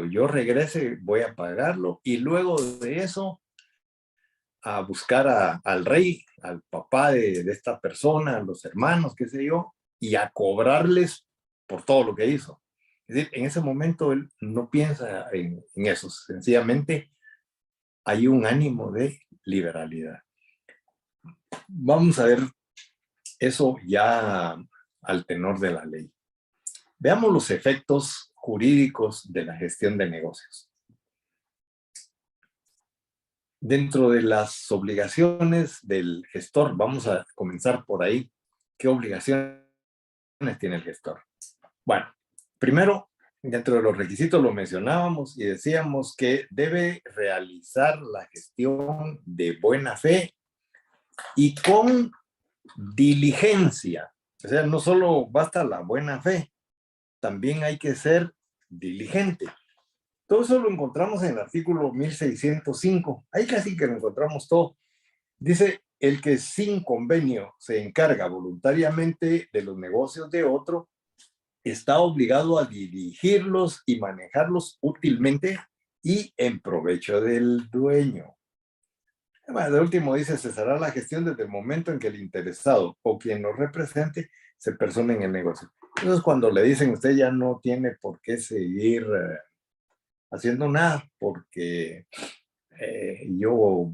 yo regrese voy a pagarlo, y luego de eso a buscar al rey, al papá de esta persona, a los hermanos, qué sé yo, y a cobrarles por todo lo que hizo. Es decir, en ese momento él no piensa en eso, sencillamente hay un ánimo de liberalidad. Vamos a ver eso ya al tenor de la ley. Veamos los efectos jurídicos de la gestión de negocios. Dentro de las obligaciones del gestor, vamos a comenzar por ahí. ¿Qué obligaciones tiene el gestor? Bueno, primero, dentro de los requisitos lo mencionábamos y decíamos que debe realizar la gestión de buena fe y con diligencia. O sea, no solo basta la buena fe, también hay que ser diligente. Todo eso lo encontramos en el artículo 1605. Ahí casi que lo encontramos todo. Dice, el que sin convenio se encarga voluntariamente de los negocios de otro, está obligado a dirigirlos y manejarlos útilmente y en provecho del dueño. Bueno, de último dice, cesará la gestión desde el momento en que el interesado o quien lo represente se persone en el negocio. Entonces, cuando le dicen, usted ya no tiene por qué seguir haciendo nada, porque yo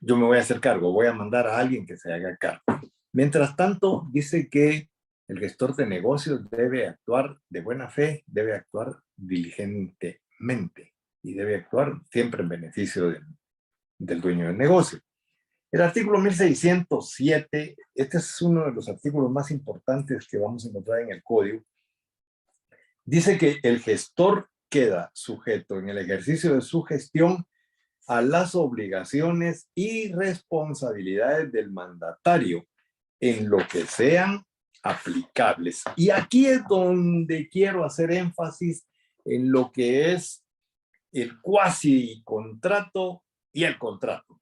me voy a hacer cargo, voy a mandar a alguien que se haga cargo. Mientras tanto, dice que el gestor de negocios debe actuar de buena fe, debe actuar diligentemente y debe actuar siempre en beneficio del dueño del negocio. El artículo 1607, este es uno de los artículos más importantes que vamos a encontrar en el código, dice que el gestor queda sujeto en el ejercicio de su gestión a las obligaciones y responsabilidades del mandatario en lo que sean aplicables. Y aquí es donde quiero hacer énfasis en lo que es el cuasi contrato y el contrato.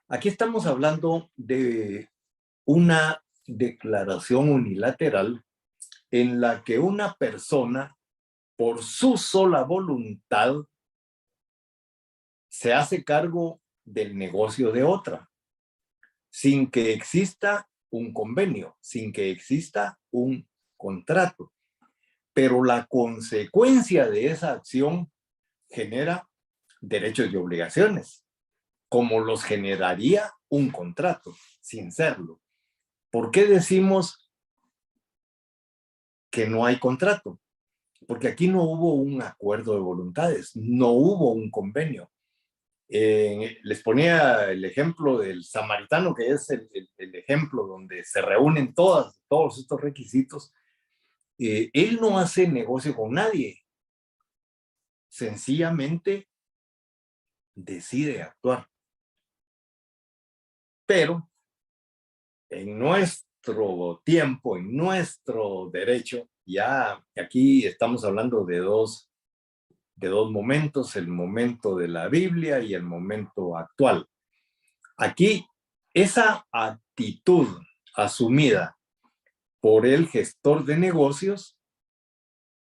Aquí estamos hablando de una declaración unilateral en la que una persona, por su sola voluntad, se hace cargo del negocio de otra, sin que exista un convenio, sin que exista un contrato. Pero la consecuencia de esa acción genera derechos y obligaciones, como los generaría un contrato, sin serlo. ¿Por qué decimos que no hay contrato? Porque aquí no hubo un acuerdo de voluntades, no hubo un convenio. Les ponía el ejemplo del samaritano, que es el ejemplo donde se reúnen todos estos requisitos. Él no hace negocio con nadie, sencillamente decide actuar. Pero en nuestro tiempo, en nuestro derecho, ya aquí estamos hablando de dos momentos, el momento de la Biblia y el momento actual. Aquí, esa actitud asumida por el gestor de negocios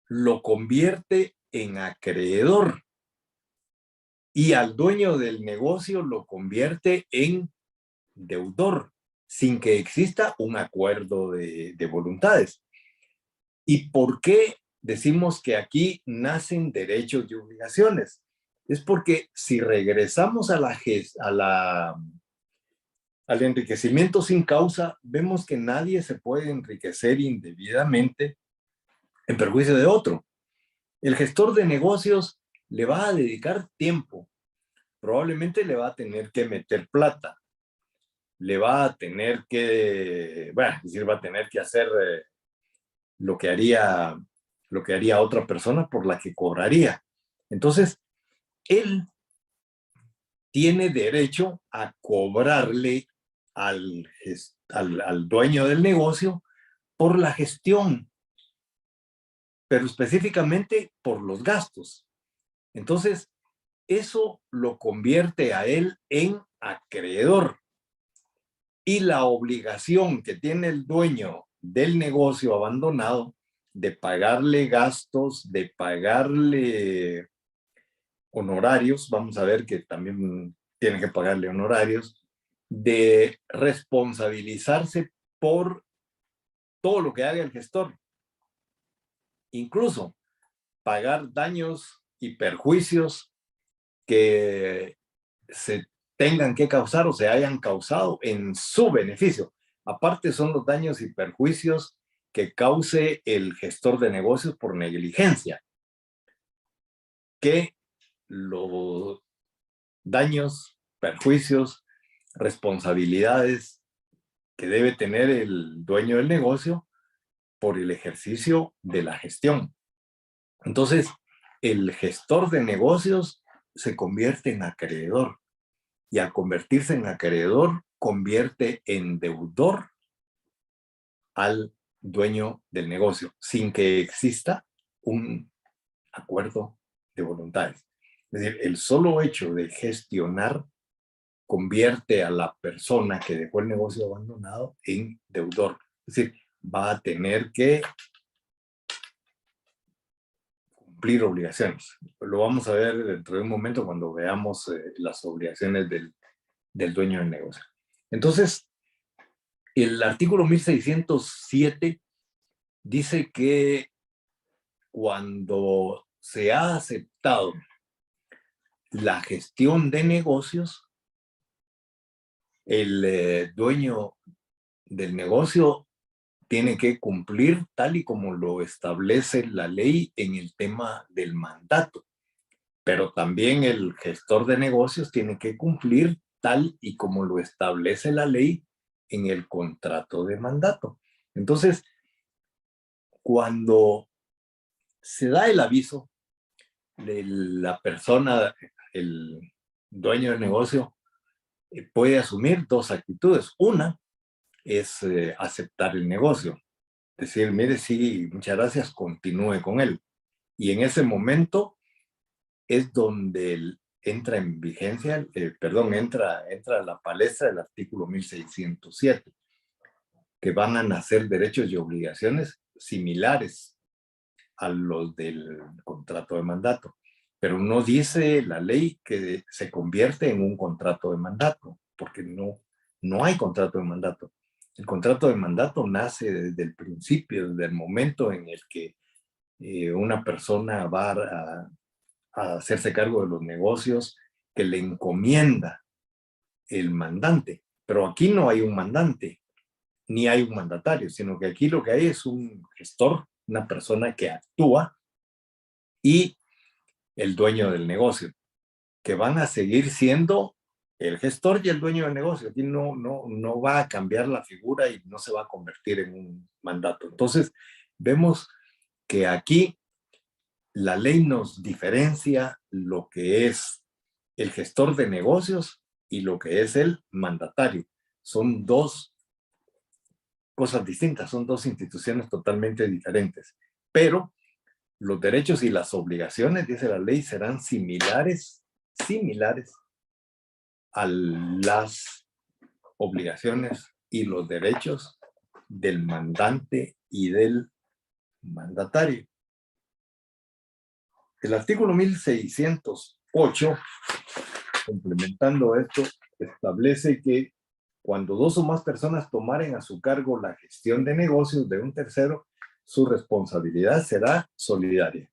lo convierte en acreedor y al dueño del negocio lo convierte en deudor, sin que exista un acuerdo de voluntades. ¿Y por qué decimos que aquí nacen derechos y obligaciones? Es porque si regresamos al enriquecimiento sin causa, vemos que nadie se puede enriquecer indebidamente en perjuicio de otro. El gestor de negocios le va a dedicar tiempo, probablemente le va a tener que meter plata, le va a tener que, bueno, es decir, va a tener que hacer lo que haría otra persona por la que cobraría. Entonces, él tiene derecho a cobrarle al dueño del negocio por la gestión, pero específicamente por los gastos. Entonces, eso lo convierte a él en acreedor. y la obligación que tiene el dueño del negocio abandonado de pagarle gastos, de pagarle honorarios, vamos a ver que también tiene que pagarle honorarios, de responsabilizarse por todo lo que haga el gestor, incluso pagar daños y perjuicios que se tengan que causar o se hayan causado en su beneficio. Aparte son los daños y perjuicios que cause el gestor de negocios por negligencia, que los daños, perjuicios, responsabilidades que debe tener el dueño del negocio por el ejercicio de la gestión. Entonces, el gestor de negocios se convierte en acreedor y al convertirse en acreedor, convierte en deudor al dueño del negocio, sin que exista un acuerdo de voluntades. Es decir, el solo hecho de gestionar convierte a la persona que dejó el negocio abandonado en deudor. Es decir, va a tener que cumplir obligaciones. Lo vamos a ver dentro de un momento cuando veamos las obligaciones del dueño del negocio. Entonces, el artículo 1607 dice que cuando se ha aceptado la gestión de negocios, el dueño del negocio tiene que cumplir tal y como lo establece la ley en el tema del mandato. Pero también el gestor de negocios tiene que cumplir tal y como lo establece la ley en el contrato de mandato. Entonces, cuando se da el aviso de la persona, el dueño del negocio, puede asumir dos actitudes. Una es aceptar el negocio, decir, mire, sí, muchas gracias, continúe con él. Y en ese momento es donde entra en vigencia, entra a la palestra del artículo 1607, que van a nacer derechos y obligaciones similares a los del contrato de mandato. Pero no dice la ley que se convierte en un contrato de mandato, porque no hay contrato de mandato. El contrato de mandato nace desde el principio, desde el momento en el que una persona va a hacerse cargo de los negocios que le encomienda el mandante. Pero aquí no hay un mandante, ni hay un mandatario, sino que aquí lo que hay es un gestor, una persona que actúa, y el dueño del negocio, que van a seguir siendo el gestor y el dueño del negocio. Aquí no va a cambiar la figura y no se va a convertir en un mandato. Entonces, vemos que aquí la ley nos diferencia lo que es el gestor de negocios y lo que es el mandatario. Son dos cosas distintas, son dos instituciones totalmente diferentes. Pero los derechos y las obligaciones, dice la ley, serán similares a las obligaciones y los derechos del mandante y del mandatario. El artículo 1608, complementando esto, establece que cuando dos o más personas tomaren a su cargo la gestión de negocios de un tercero, su responsabilidad será solidaria.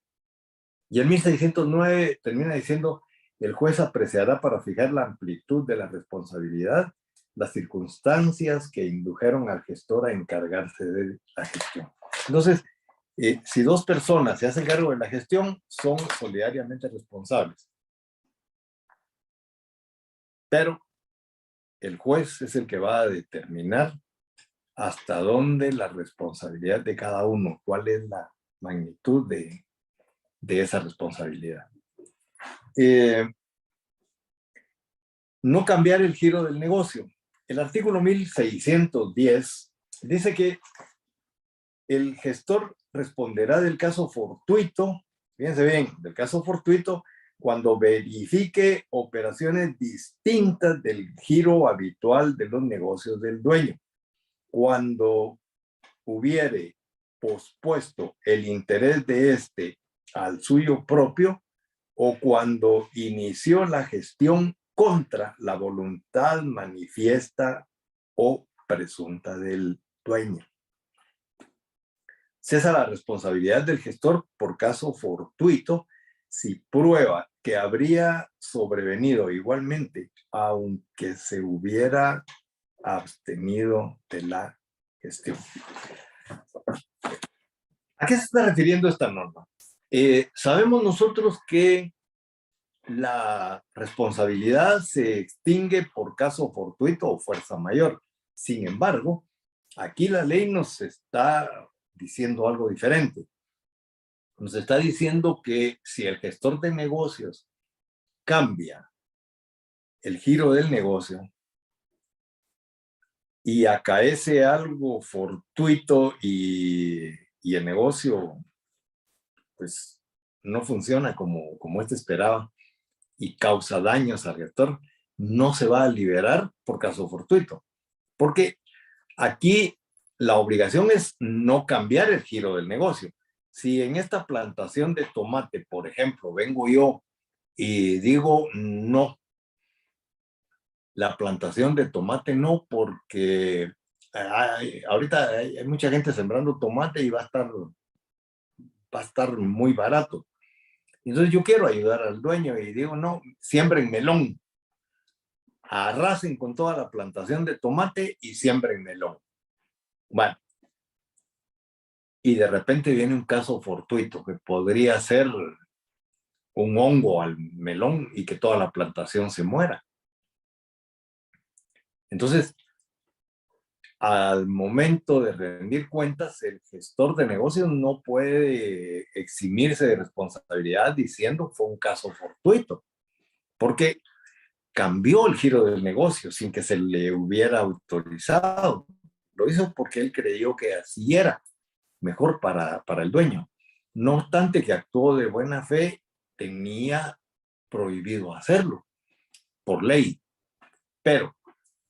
Y el 1609 termina diciendo, el juez apreciará para fijar la amplitud de la responsabilidad las circunstancias que indujeron al gestor a encargarse de la gestión. Entonces, si dos personas se hacen cargo de la gestión, son solidariamente responsables. Pero el juez es el que va a determinar hasta dónde la responsabilidad de cada uno, cuál es la magnitud de esa responsabilidad. No cambiar el giro del negocio. El artículo 1610 dice que el gestor responderá del caso fortuito, fíjense bien, del caso fortuito, cuando verifique operaciones distintas del giro habitual de los negocios del dueño, cuando hubiere pospuesto el interés de este al suyo propio o cuando inició la gestión contra la voluntad manifiesta o presunta del dueño. Cesa la responsabilidad del gestor por caso fortuito si prueba que habría sobrevenido igualmente, aunque se hubiera abstenido de la gestión. ¿A qué se está refiriendo esta norma? Sabemos nosotros que la responsabilidad se extingue por caso fortuito o fuerza mayor. Sin embargo, aquí la ley nos está diciendo algo diferente. Nos está diciendo que si el gestor de negocios cambia el giro del negocio y acaece algo fortuito y el negocio pues no funciona como este esperaba y causa daños al gestor, no se va a liberar por caso fortuito. Porque aquí la obligación es no cambiar el giro del negocio. Si en esta plantación de tomate, por ejemplo, vengo yo y digo no, la plantación de tomate no, porque ahorita hay mucha gente sembrando tomate y va a estar muy barato. Entonces yo quiero ayudar al dueño y digo, no, siembren melón. Arrasen con toda la plantación de tomate y siembren melón. Bueno, y de repente viene un caso fortuito que podría ser un hongo al melón y que toda la plantación se muera. Entonces, al momento de rendir cuentas, el gestor de negocios no puede eximirse de responsabilidad diciendo fue un caso fortuito, porque cambió el giro del negocio sin que se le hubiera autorizado. Lo hizo porque él creyó que así era mejor para el dueño. No obstante que actuó de buena fe, tenía prohibido hacerlo por ley. Pero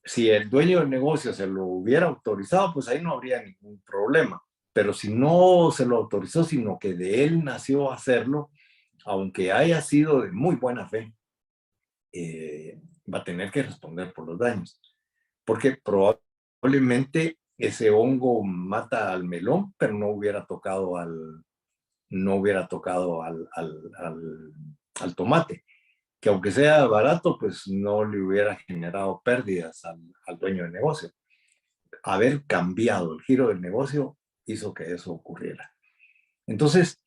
si el dueño del negocio se lo hubiera autorizado, pues ahí no habría ningún problema. Pero si no se lo autorizó, sino que de él nació hacerlo, aunque haya sido de muy buena fe, va a tener que responder por los daños. Porque probablemente ese hongo mata al melón, pero no hubiera tocado al tomate, que aunque sea barato, pues no le hubiera generado pérdidas al dueño del negocio. Haber cambiado el giro del negocio hizo que eso ocurriera. Entonces,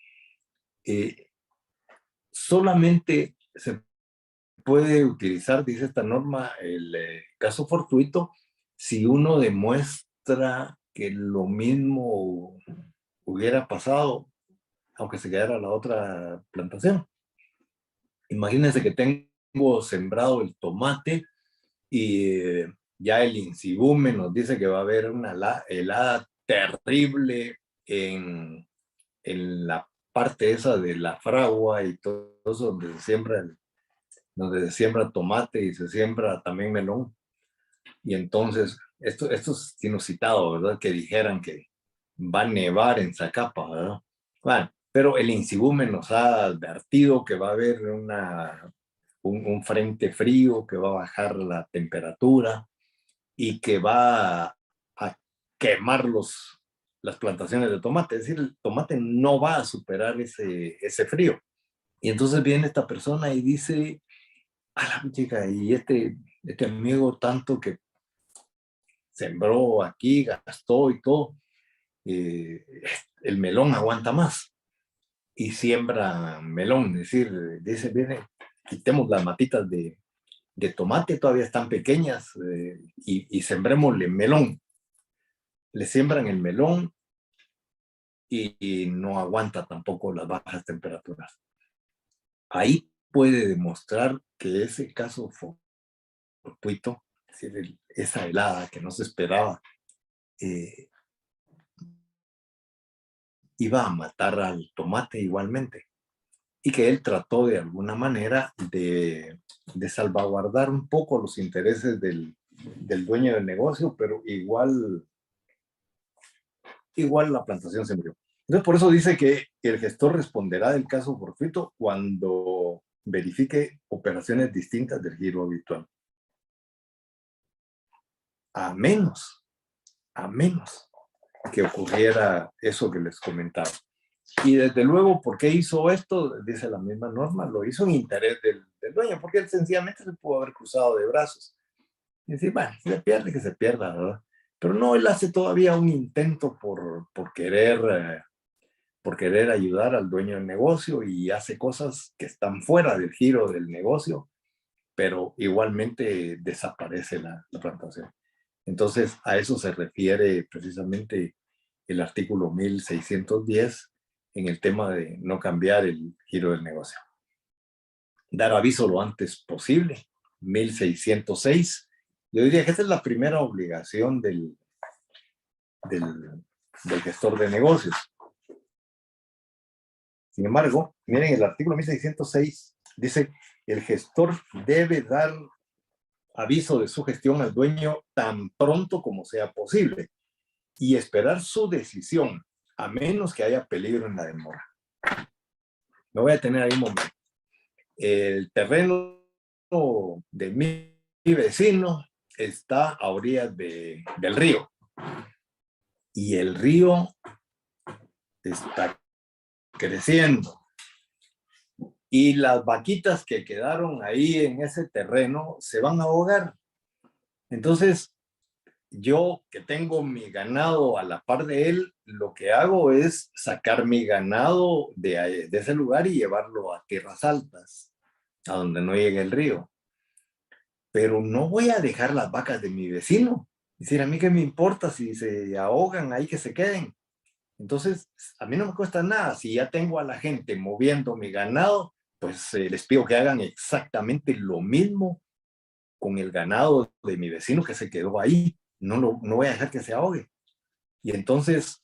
solamente se puede utilizar, dice esta norma, el caso fortuito si uno demuestra que lo mismo hubiera pasado aunque se quedara la otra plantación. Imagínense que tengo sembrado el tomate y ya el INSIBUME nos dice que va a haber una helada terrible en la parte esa de la fragua y todo eso donde se siembra tomate y se siembra también melón. Y entonces, esto es inusitado, ¿verdad? Que dijeran que va a nevar en Zacapa, ¿verdad? Bueno, pero el INSIBUME nos ha advertido que va a haber un frente frío que va a bajar la temperatura y que va a quemar las plantaciones de tomate. Es decir, el tomate no va a superar ese frío. Y entonces viene esta persona y dice, a la chica, y este amigo tanto que sembró aquí, gastó y todo, el melón aguanta más y siembra melón, es decir, dice, viene, quitemos las matitas de tomate, todavía están pequeñas, y sembrémosle melón. Le siembran el melón y no aguanta tampoco las bajas temperaturas. Ahí puede demostrar que ese caso fortuito, es decir, esa helada que no se esperaba, iba a matar al tomate igualmente. y que él trató de alguna manera de salvaguardar un poco los intereses del dueño del negocio, pero igual la plantación se murió. Entonces, por eso dice que el gestor responderá del caso fortuito cuando verifique operaciones distintas del giro habitual. A menos que ocurriera eso que les comentaba. Y desde luego, ¿por qué hizo esto? Dice la misma norma, lo hizo en interés del dueño, porque él sencillamente se pudo haber cruzado de brazos. Y decir, bueno, si se pierde, que se pierda, ¿verdad? Pero no, él hace todavía un intento por querer ayudar al dueño del negocio y hace cosas que están fuera del giro del negocio, pero igualmente desaparece la plantación. Entonces, a eso se refiere precisamente el artículo 1610 en el tema de no cambiar el giro del negocio. Dar aviso lo antes posible, 1606. Yo diría que esa es la primera obligación del gestor de negocios. Sin embargo, miren, el artículo 1606 dice, el gestor debe dar aviso de su gestión al dueño tan pronto como sea posible y esperar su decisión, a menos que haya peligro en la demora. Me voy a tener ahí un momento. El terreno de mi vecino está a orillas del río y el río está creciendo y las vaquitas que quedaron ahí en ese terreno se van a ahogar. Entonces, yo que tengo mi ganado a la par de él, lo que hago es sacar mi ganado de ese lugar y llevarlo a tierras altas, a donde no llegue el río. Pero no voy a dejar las vacas de mi vecino. Es decir, a mí qué me importa si se ahogan ahí, que se queden. Entonces, a mí no me cuesta nada. Si ya tengo a la gente moviendo mi ganado, pues les pido que hagan exactamente lo mismo con el ganado de mi vecino que se quedó ahí. No voy a dejar que se ahogue. Y entonces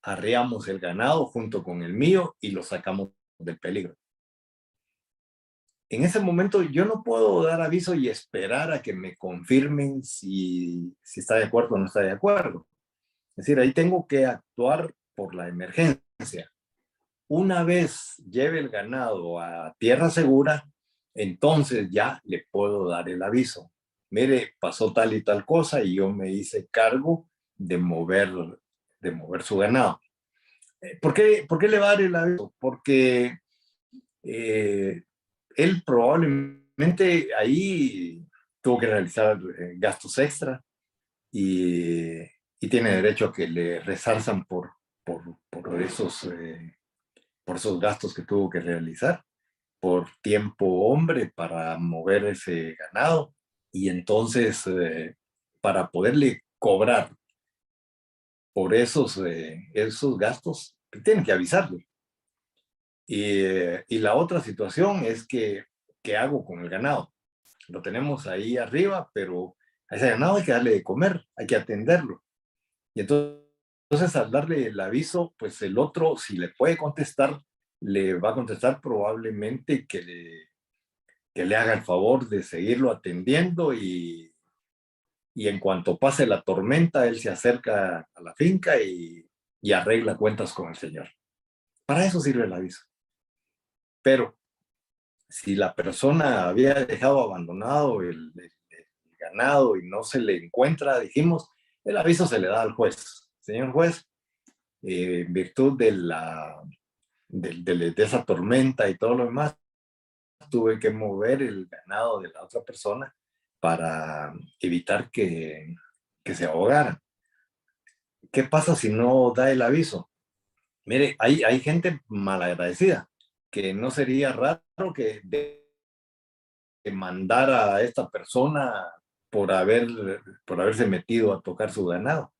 arreamos el ganado junto con el mío y lo sacamos del peligro. En ese momento yo no puedo dar aviso y esperar a que me confirmen si está de acuerdo o no está de acuerdo. Es decir, ahí tengo que actuar por la emergencia. Una vez lleve el ganado a tierra segura, entonces ya le puedo dar el aviso. Mire, pasó tal y tal cosa y yo me hice cargo de mover su ganado. ¿Por qué le va a dar el aviso? Porque él probablemente ahí tuvo que realizar gastos extra y tiene derecho a que le resarzan por esos gastos que tuvo que realizar, por tiempo hombre para mover ese ganado y entonces para poderle cobrar por esos gastos, tienen que avisarle. Y la otra situación es que, ¿qué hago con el ganado? Lo tenemos ahí arriba, pero a ese ganado hay que darle de comer, hay que atenderlo. Y entonces al darle el aviso, pues el otro, si le puede contestar, le va a contestar probablemente que le haga el favor de seguirlo atendiendo y en cuanto pase la tormenta, él se acerca a la finca y arregla cuentas con el señor. Para eso sirve el aviso. Pero si la persona había dejado abandonado el ganado y no se le encuentra, dijimos, el aviso se le da al juez. Señor juez, en virtud de esa tormenta y todo lo demás, tuve que mover el ganado de la otra persona para evitar que se ahogara. ¿Qué pasa si no da el aviso? Mire, hay gente malagradecida, que no sería raro que demandara a esta persona por haberse metido a tocar su ganado.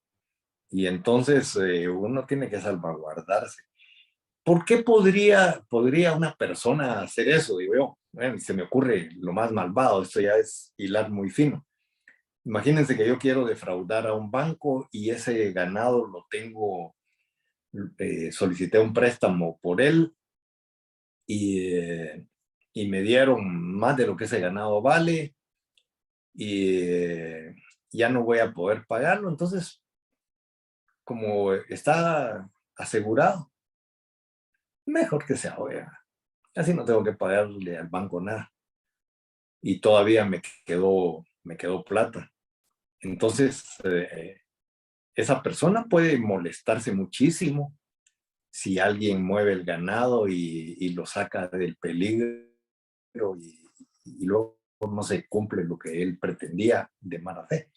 Y entonces uno tiene que salvaguardarse. ¿Por qué podría una persona hacer eso? Digo yo, bueno, se me ocurre lo más malvado, esto ya es hilar muy fino. Imagínense que yo quiero defraudar a un banco y ese ganado lo tengo, solicité un préstamo por él y me dieron más de lo que ese ganado vale y ya no voy a poder pagarlo. Entonces, como está asegurado, mejor que se ahogue. Así no tengo que pagarle al banco nada. Y todavía me quedó plata. Entonces, esa persona puede molestarse muchísimo si alguien mueve el ganado y lo saca del peligro y luego no se cumple lo que él pretendía de mala fe.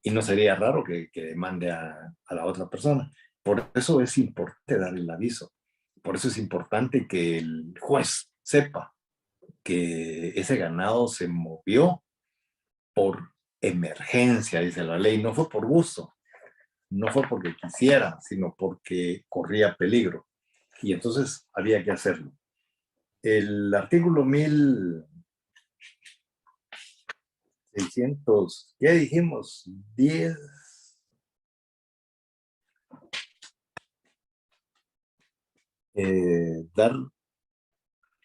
Y no sería raro que demande a la otra persona. Por eso es importante dar el aviso. Por eso es importante que el juez sepa que ese ganado se movió por emergencia, dice la ley, no fue por gusto, no fue porque quisiera, sino porque corría peligro. Y entonces había que hacerlo. El artículo 1600, ¿qué dijimos? 10. Dar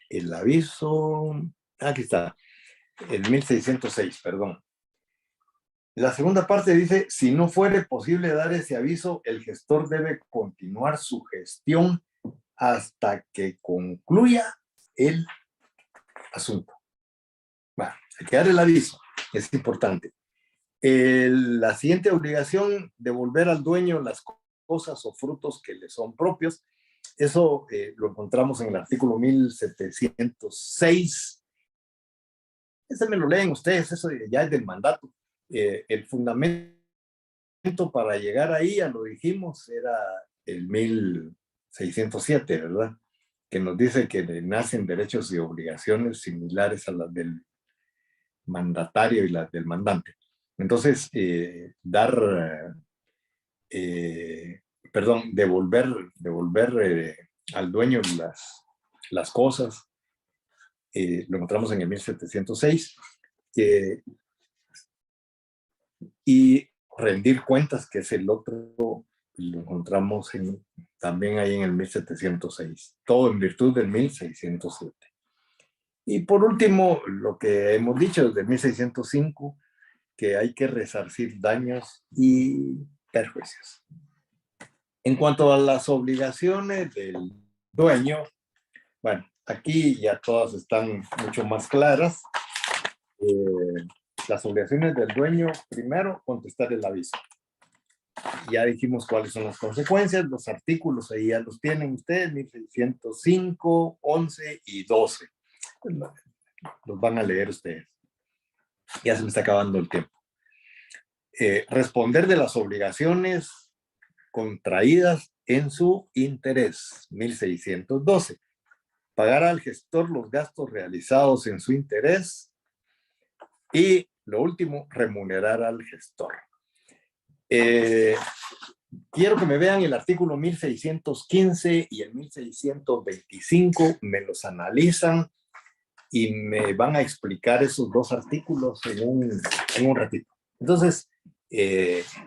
el aviso. Aquí está, el 1606, perdón. La segunda parte dice, si no fuere posible dar ese aviso, el gestor debe continuar su gestión hasta que concluya el asunto. Bueno, hay que dar el aviso, es importante. La siguiente obligación, devolver al dueño las cosas o frutos que le son propios. Eso lo encontramos en el artículo 1706. Ese me lo leen ustedes, eso ya es del mandato. El fundamento para llegar ahí, ya lo dijimos, era el 1607, ¿verdad? Que nos dice que nacen derechos y obligaciones similares a las del mandatario y las del mandante. Entonces, devolver al dueño las cosas, lo encontramos en el 1706, y rendir cuentas, que es el otro, lo encontramos también ahí en el 1706, todo en virtud del 1607. Y por último, lo que hemos dicho desde 1605, que hay que resarcir daños y perjuicios. En cuanto a las obligaciones del dueño, bueno, aquí ya todas están mucho más claras. Las obligaciones del dueño, primero, contestar el aviso. Ya dijimos cuáles son las consecuencias, los artículos ahí ya los tienen ustedes, 1605, 11 y 12. Los van a leer ustedes. Ya se me está acabando el tiempo. Responder de las obligaciones contraídas en su interés, 1612. Pagar al gestor los gastos realizados en su interés. Y lo último, remunerar al gestor. Quiero que me vean el artículo 1615 y el 1625, me los analizan y me van a explicar esos dos artículos en un ratito. Entonces,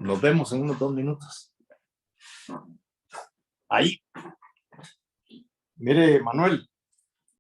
nos vemos en unos 2 minutos. Ahí. Mire, Manuel.